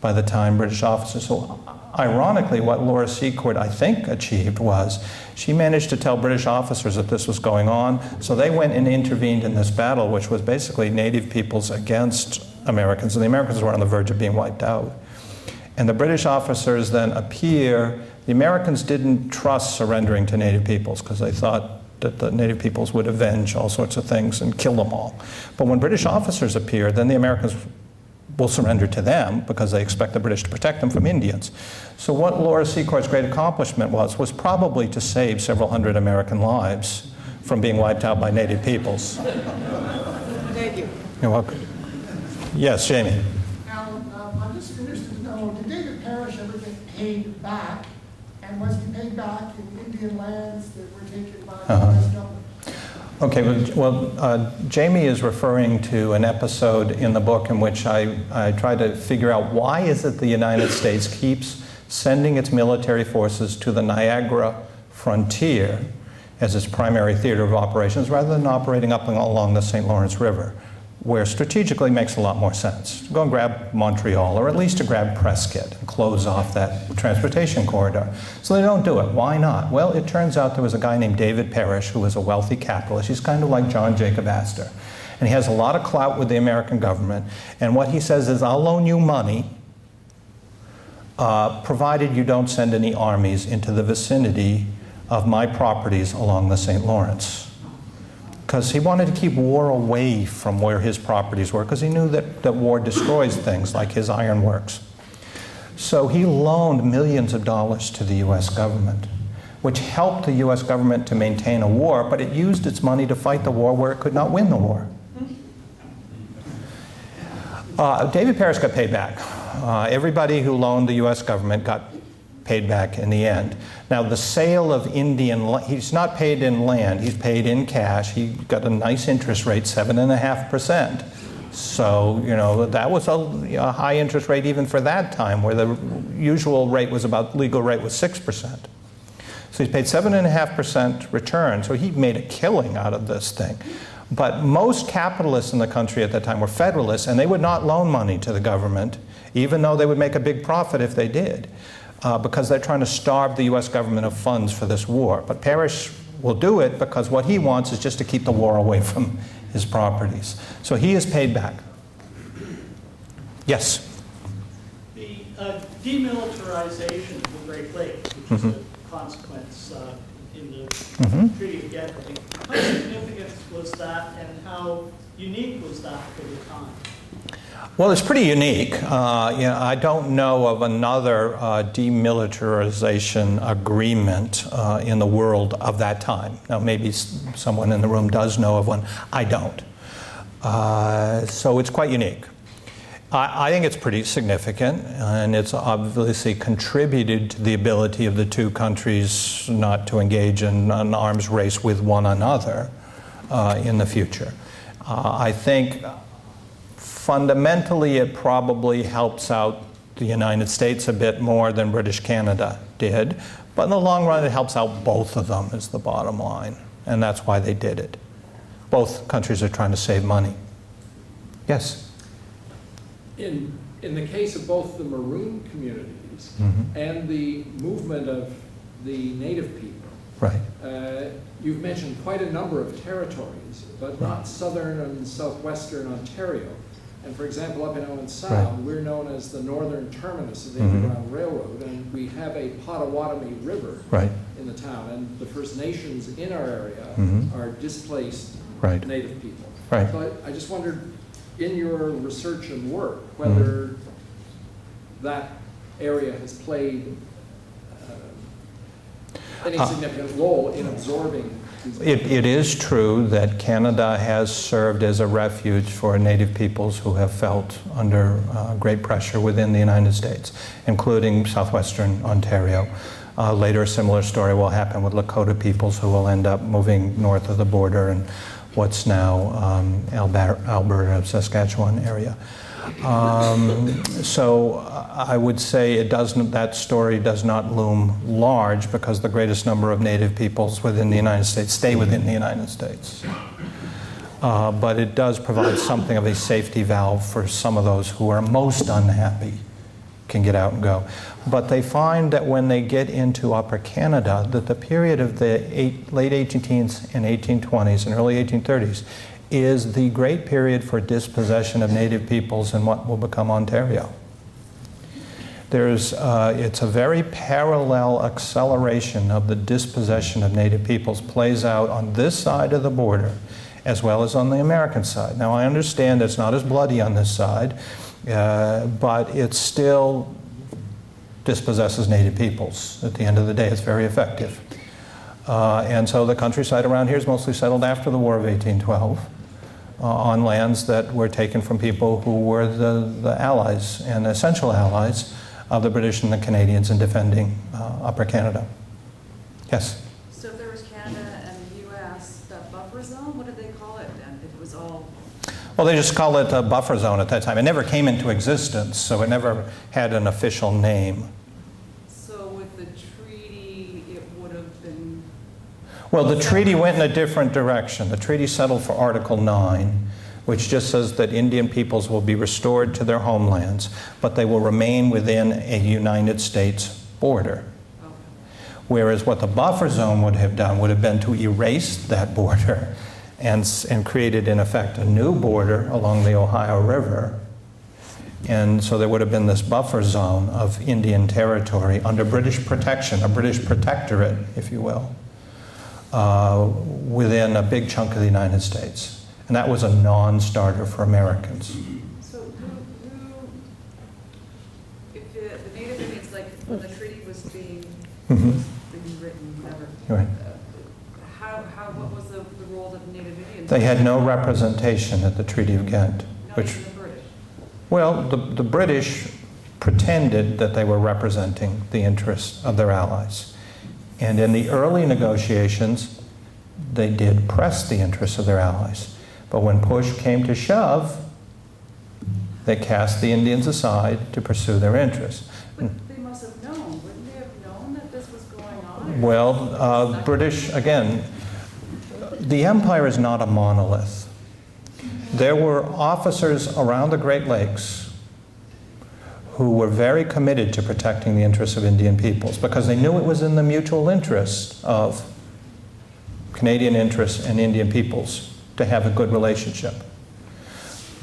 by the time British officers. So ironically, what Laura Secord, I think, achieved was she managed to tell British officers that this was going on, so they went and intervened in this battle, which was basically native peoples against Americans, and the Americans were on the verge of being wiped out. And the British officers then appear. The Americans didn't trust surrendering to native peoples because they thought that the native peoples would avenge all sorts of things and kill them all. But when British officers appear, then the Americans will surrender to them because they expect the British to protect them from Indians. So what Laura Secord's great accomplishment was probably to save several hundred American lives from being wiped out by native peoples. Thank you. You're welcome. Yes, Jamie. Now, I'm just interested to know, did David Parrish ever get paid back? And was he paid back in Indian lands that were taken by the U.S. government? Okay, well, Jamie is referring to an episode in the book in which I tried to figure out why is it the United States keeps sending its military forces to the Niagara frontier as its primary theater of operations rather than operating up and along the St. Lawrence River, where strategically makes a lot more sense. To go and grab Montreal, or at least to grab Prescott and close off that transportation corridor. So they don't do it. Why not? Well, it turns out there was a guy named David Parrish who was a wealthy capitalist. He's kind of like John Jacob Astor. And he has a lot of clout with the American government. And what he says is, I'll loan you money, provided you don't send any armies into the vicinity of my properties along the St. Lawrence. Because he wanted to keep war away from where his properties were, because he knew that war destroys things like his ironworks. So he loaned millions of dollars to the U.S. government, which helped the U.S. government to maintain a war, but it used its money to fight the war where it could not win the war. David Parrish got paid back. Everybody who loaned the U.S. government got paid back in the end. Now, the sale of Indian, he's not paid in land, he's paid in cash. He got a nice interest rate, 7.5%. So, you know, that was a high interest rate even for that time, where the usual rate was legal rate was 6%. So he's paid 7.5% return, so he made a killing out of this thing. But most capitalists in the country at that time were Federalists, and they would not loan money to the government, even though they would make a big profit if they did. Because they're trying to starve the U.S. government of funds for this war. But Parrish will do it because what he wants is just to keep the war away from his properties. So he is paid back. Yes? The demilitarization of the Great Lakes, which is a consequence in the Treaty of Ghent, I think, how significant was that and how unique was that for the time? Well, it's pretty unique. I don't know of another demilitarization agreement in the world of that time. Now, maybe someone in the room does know of one. I don't. So it's quite unique. I think it's pretty significant, and it's obviously contributed to the ability of the two countries not to engage in an arms race with one another in the future. I think fundamentally it probably helps out the United States a bit more than British Canada did, but in the long run it helps out both of them is the bottom line, and that's why they did it. Both countries are trying to save money. Yes? In the case of both the Maroon communities and the movement of the Native people, right. You've mentioned quite a number of territories, but not southern and southwestern Ontario. And for example, up in Owen Sound, we're known as the northern terminus of the Underground Railroad, and we have a Potawatomi River in the town, and the First Nations in our area are displaced Native people. So I just wondered, in your research and work, whether that area has played any significant role in absorbing these people. It is true that Canada has served as a refuge for Native peoples who have felt under great pressure within the United States, including southwestern Ontario. Later, a similar story will happen with Lakota peoples who will end up moving north of the border and what's now Alberta, Saskatchewan area. So I would say that story does not loom large because the greatest number of Native peoples within the United States stay within the United States. But it does provide something of a safety valve for some of those who are most unhappy can get out and go. But they find that when they get into Upper Canada, that the period of the late 18th and 1820s and early 1830s is the great period for dispossession of Native peoples in what will become Ontario. It's a very parallel acceleration of the dispossession of Native peoples plays out on this side of the border as well as on the American side. Now I understand it's not as bloody on this side, but it still dispossesses Native peoples. At the end of the day, it's very effective. And so the countryside around here is mostly settled after the War of 1812 on lands that were taken from people who were the allies and essential allies of the British and the Canadians in defending Upper Canada. Yes? So if there was Canada and the U.S., that buffer zone, what did they call it then? If it was all... Well, they just called it a buffer zone at that time. It never came into existence, so it never had an official name. So with the treaty, it would have been... Well, the treaty went in a different direction. The treaty settled for Article 9, which just says that Indian peoples will be restored to their homelands, but they will remain within a United States border. Okay. Whereas what the buffer zone would have done would have been to erase that border and created, in effect, a new border along the Ohio River. And so there would have been this buffer zone of Indian territory under British protection, a British protectorate, if you will, within a big chunk of the United States. And that was a non-starter for Americans. So if the Native Indians, like when the treaty was being written, whatever, Right. What was the role of the Native Indians? They had no representation at the Treaty of Ghent. Not even the British? Well, the British pretended that they were representing the interests of their allies. And in the early negotiations, they did press the interests of their allies. But when push came to shove, they cast the Indians aside to pursue their interests. But they must have known. Wouldn't they have known that this was going on? Well, British, again, the empire is not a monolith. There were officers around the Great Lakes who were very committed to protecting the interests of Indian peoples because they knew it was in the mutual interest of Canadian interests and Indian peoples to have a good relationship.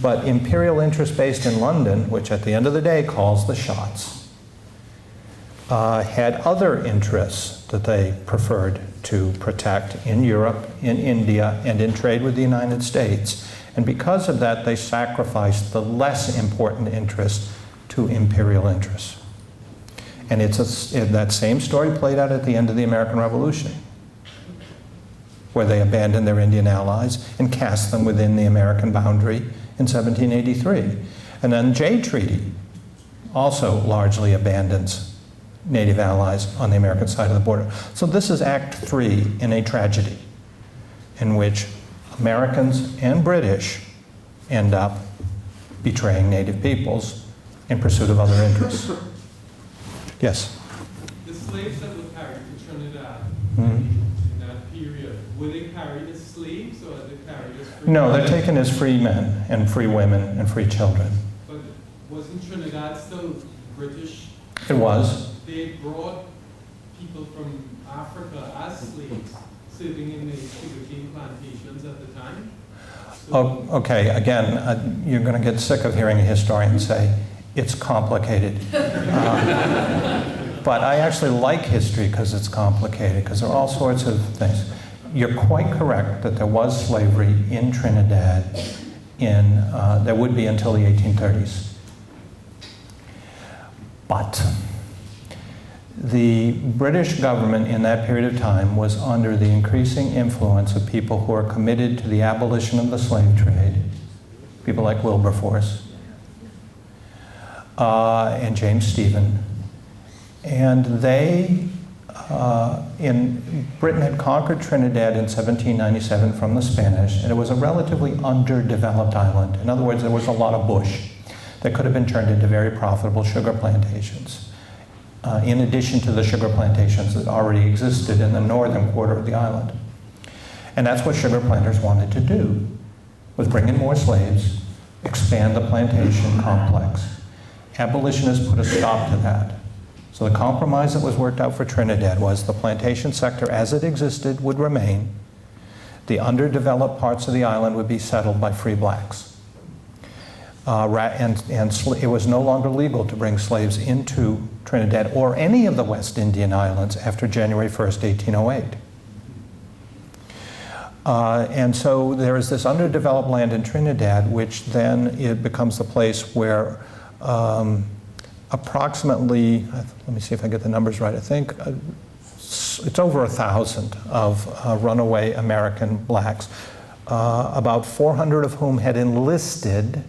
But imperial interest based in London, which at the end of the day calls the shots, had other interests that they preferred to protect in Europe, in India, and in trade with the United States. And because of that, they sacrificed the less important interest to imperial interests. And that same story played out at the end of the American Revolution, where they abandoned their Indian allies and cast them within the American boundary in 1783. And then Jay Treaty also largely abandons Native allies on the American side of the border. So this is Act 3 in a tragedy in which Americans and British end up betraying Native peoples in pursuit of other interests. Yes? The slaves that were carried to Trinidad Mm-hmm. in that period, were they carried as slaves or are they carried as free No, men? they're taken as free men and free women and free children. But wasn't Trinidad still British? It was. They brought people from Africa as slaves, serving in the sugarcane plantations at the time. So Oh, okay, again, you're going to get sick of hearing a historian say, it's complicated. But I actually like history because it's complicated, because there are all sorts of things. You're quite correct that there was slavery in Trinidad there would be until the 1830s. But the British government in that period of time was under the increasing influence of people who are committed to the abolition of the slave trade, people like Wilberforce and James Stephen. And they, Britain had conquered Trinidad in 1797 from the Spanish, and it was a relatively underdeveloped island. In other words, there was a lot of bush that could have been turned into very profitable sugar plantations, in addition to the sugar plantations that already existed in the northern quarter of the island. And that's what sugar planters wanted to do, was bring in more slaves, expand the plantation complex. Abolitionists put a stop to that. So the compromise that was worked out for Trinidad was the plantation sector as it existed would remain. The underdeveloped parts of the island would be settled by free blacks. It was no longer legal to bring slaves into Trinidad or any of the West Indian islands after January 1st, 1808. And so there is this underdeveloped land in Trinidad, which then it becomes the place where approximately, let me see if I get the numbers right, I think it's over 1,000 of runaway American blacks, about 400 of whom had enlisted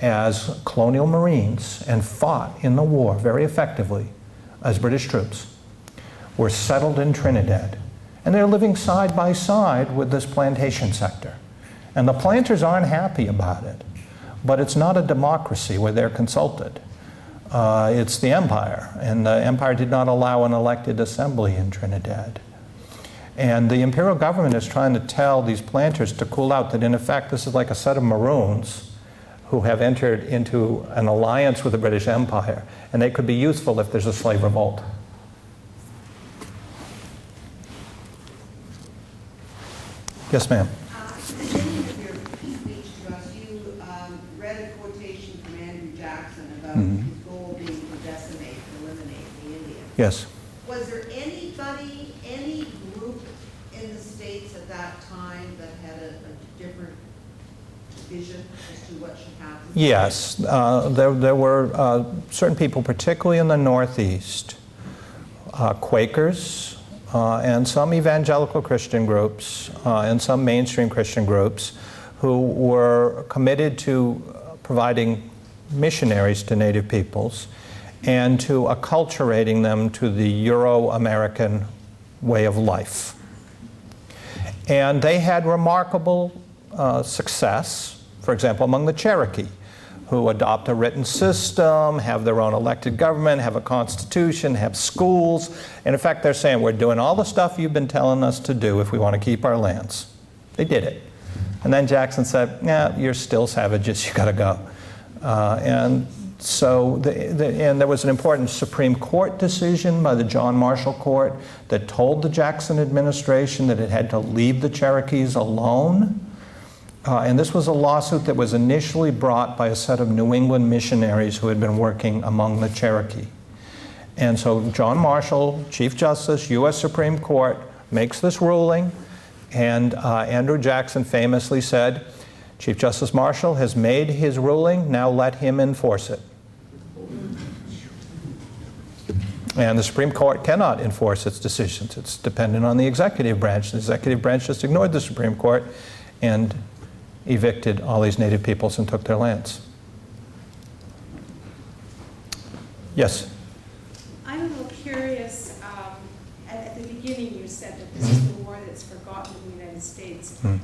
as colonial Marines and fought in the war very effectively as British troops, were settled in Trinidad. And they're living side by side with this plantation sector. And the planters aren't happy about it, but it's not a democracy where they're consulted. It's the empire, and the empire did not allow an elected assembly in Trinidad. And the imperial government is trying to tell these planters to cool out, that in effect this is like a set of Maroons who have entered into an alliance with the British Empire, and they could be useful if there's a slave revolt. Yes, ma'am. At the beginning of your speech to us, you read a quotation from Andrew Jackson about his goal being to decimate, eliminate the Indians. Yes. Was there anybody, any group in the States at that time that had a different vision as to what should happen? Yes. There were certain people, particularly in the Northeast, Quakers, and some evangelical Christian groups and some mainstream Christian groups who were committed to providing missionaries to Native peoples and to acculturating them to the Euro-American way of life. And they had remarkable success, for example, among the Cherokee, who adopt a written system, have their own elected government, have a constitution, have schools. And in fact, they're saying, we're doing all the stuff you've been telling us to do if we want to keep our lands. They did it. And then Jackson said, yeah, you're still savages, you got to go. And so, and there was an important Supreme Court decision by the John Marshall Court that told the Jackson administration that it had to leave the Cherokees alone. And this was a lawsuit that was initially brought by a set of New England missionaries who had been working among the Cherokee. And so John Marshall, Chief Justice, U.S. Supreme Court, makes this ruling, and Andrew Jackson famously said, Chief Justice Marshall has made his ruling, now let him enforce it. And the Supreme Court cannot enforce its decisions. It's dependent on the executive branch. The executive branch just ignored the Supreme Court and evicted all these Native peoples and took their lands. Yes. I'm a little curious, at the beginning you said that this is the war that's forgotten in the United States. I'm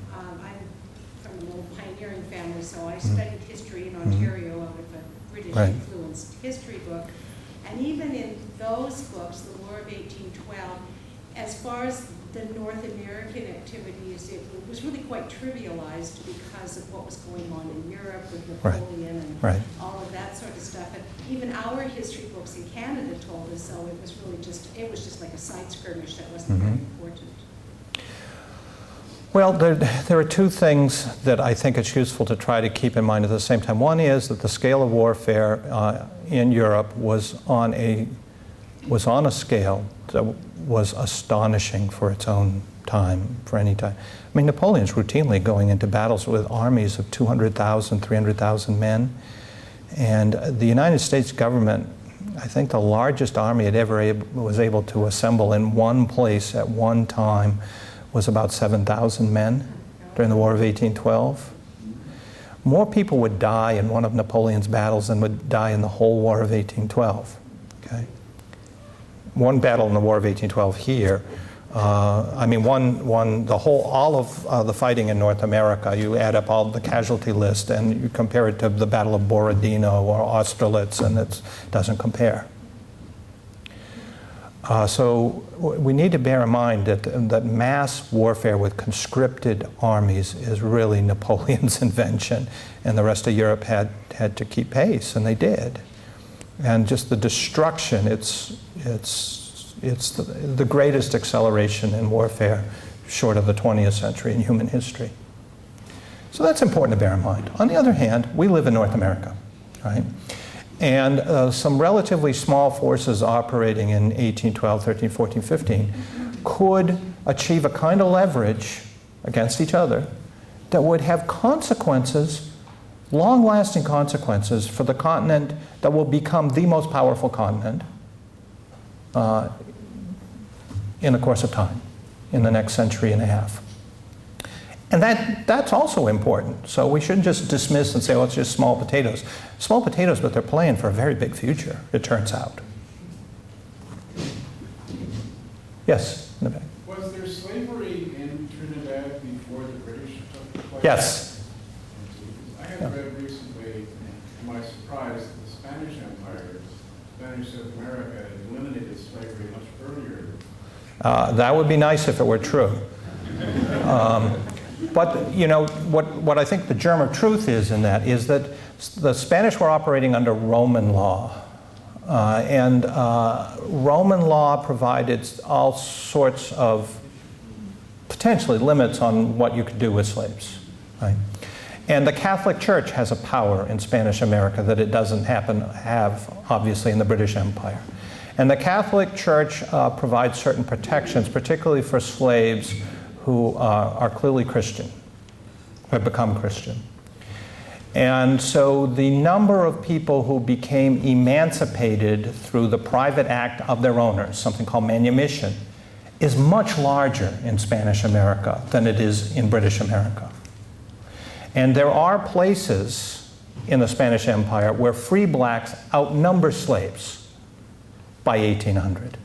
from an old pioneering family, so I studied history in Ontario out of a British influenced history book. And even in those books, the War of 1812, as far as the North American activities, it was really quite trivialized because of what was going on in Europe with Napoleon and all of that sort of stuff. And even our history books in Canada told us so. It was really just like a side skirmish that wasn't very important. Well, there are two things that I think it's useful to try to keep in mind at the same time. One is that the scale of warfare in Europe was on a scale that was astonishing for its own time, for any time. I mean, Napoleon's routinely going into battles with armies of 200,000, 300,000 men. And the United States government, I think the largest army it ever was able to assemble in one place at one time was about 7,000 men during the War of 1812. More people would die in one of Napoleon's battles than would die in the whole War of 1812. Okay? One battle in the War of 1812 here, I mean, all of the fighting in North America, you add up all the casualty list and you compare it to the Battle of Borodino or Austerlitz, and it doesn't compare. So we need to bear in mind that mass warfare with conscripted armies is really Napoleon's invention, and the rest of Europe had to keep pace, and they did. And just the destruction, it's the greatest acceleration in warfare short of the 20th century in human history. So that's important to bear in mind. On the other hand, we live in North America, right? And some relatively small forces operating in 1812, 13, 14, 15 could achieve a kind of leverage against each other that would have consequences, long-lasting consequences for the continent that will become the most powerful continent in the course of time, in the next century and a half. And that's also important. So we shouldn't just dismiss and say, oh, it's just small potatoes. Small potatoes, but they're playing for a very big future, it turns out. Yes, in the back. Was there slavery in Trinidad before the British took place? Yes. I have read recently, to my surprise, the Spanish Empire, Spanish South America, eliminated slavery much earlier. That would be nice if it were true. But, you know, what I think the germ of truth is in that is that the Spanish were operating under Roman law. And Roman law provided all sorts of potentially limits on what you could do with slaves. Right? And the Catholic Church has a power in Spanish America that it doesn't have, obviously, in the British Empire. And the Catholic Church provides certain protections, particularly for slaves who are clearly Christian, who have become Christian. And so the number of people who became emancipated through the private act of their owners, something called manumission, is much larger in Spanish America than it is in British America. And there are places in the Spanish Empire where free blacks outnumber slaves by 1800.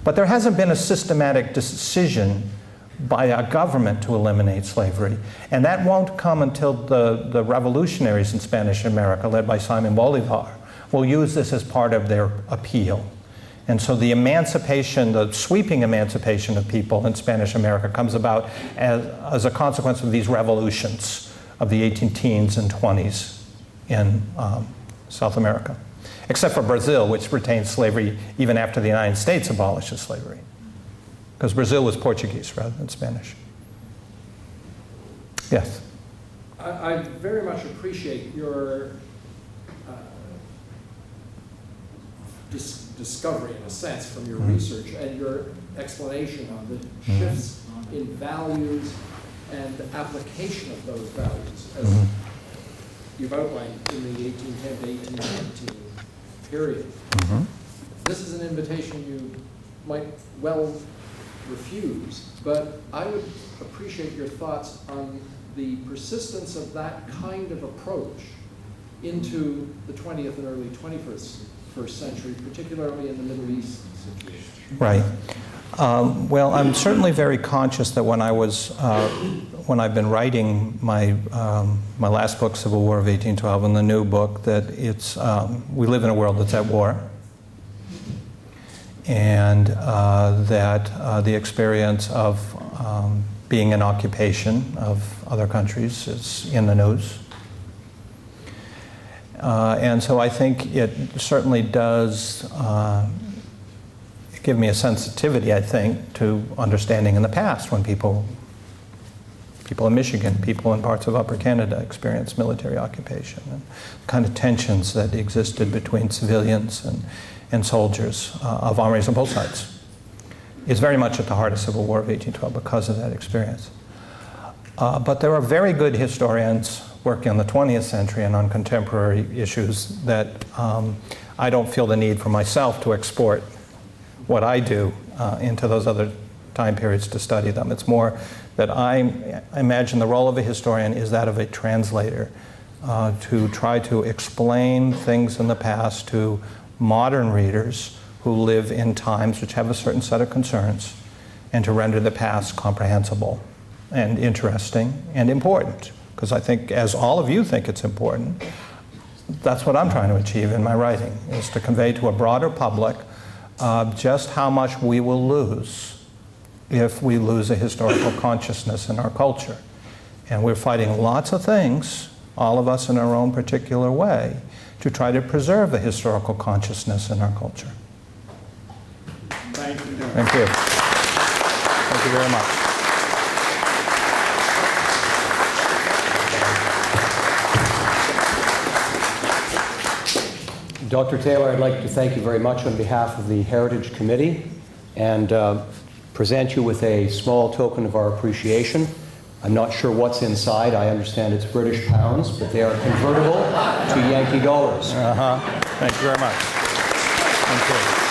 But there hasn't been a systematic decision by a government to eliminate slavery. And that won't come until the revolutionaries in Spanish America, led by Simon Bolivar, will use this as part of their appeal. And so the emancipation, the sweeping emancipation of people in Spanish America comes about as a consequence of these revolutions of the 18 teens and 20s in South America. Except for Brazil, which retained slavery even after the United States abolishes slavery. Because Brazil was Portuguese rather than Spanish. Yes? I very much appreciate your discovery, in a sense, from your research and your explanation on the shifts in values and application of those values, as you've outlined in the 1810 to 1819 period. This is an invitation you might well refuse, but I would appreciate your thoughts on the persistence of that kind of approach into the 20th and early 21st 21st century, particularly in the Middle East situation? Right. Well, I'm certainly very conscious that when I've been writing my last book, Civil War of 1812, and the new book, that we live in a world that's at war, and that the experience of being in occupation of other countries is in the news. And so I think it certainly does give me a sensitivity, I think, to understanding in the past when people in Michigan, people in parts of Upper Canada experienced military occupation, and the kind of tensions that existed between civilians and soldiers of armies on both sides. Is very much at the heart of Civil War of 1812 because of that experience. But there are very good historians working on the 20th century and on contemporary issues that I don't feel the need for myself to export what I do into those other time periods to study them. It's more that I imagine the role of a historian is that of a translator, to try to explain things in the past to modern readers who live in times which have a certain set of concerns, and to render the past comprehensible and interesting and important. Because I think, as all of you think it's important, that's what I'm trying to achieve in my writing, is to convey to a broader public just how much we will lose if we lose a historical consciousness in our culture. And we're fighting lots of things, all of us in our own particular way, to try to preserve the historical consciousness in our culture. Thank you. Thank you. Thank you very much. Dr. Taylor, I'd like to thank you very much on behalf of the Heritage Committee and present you with a small token of our appreciation. I'm not sure what's inside. I understand it's British pounds, but they are convertible to Yankee dollars. Thank you very much. Thank you.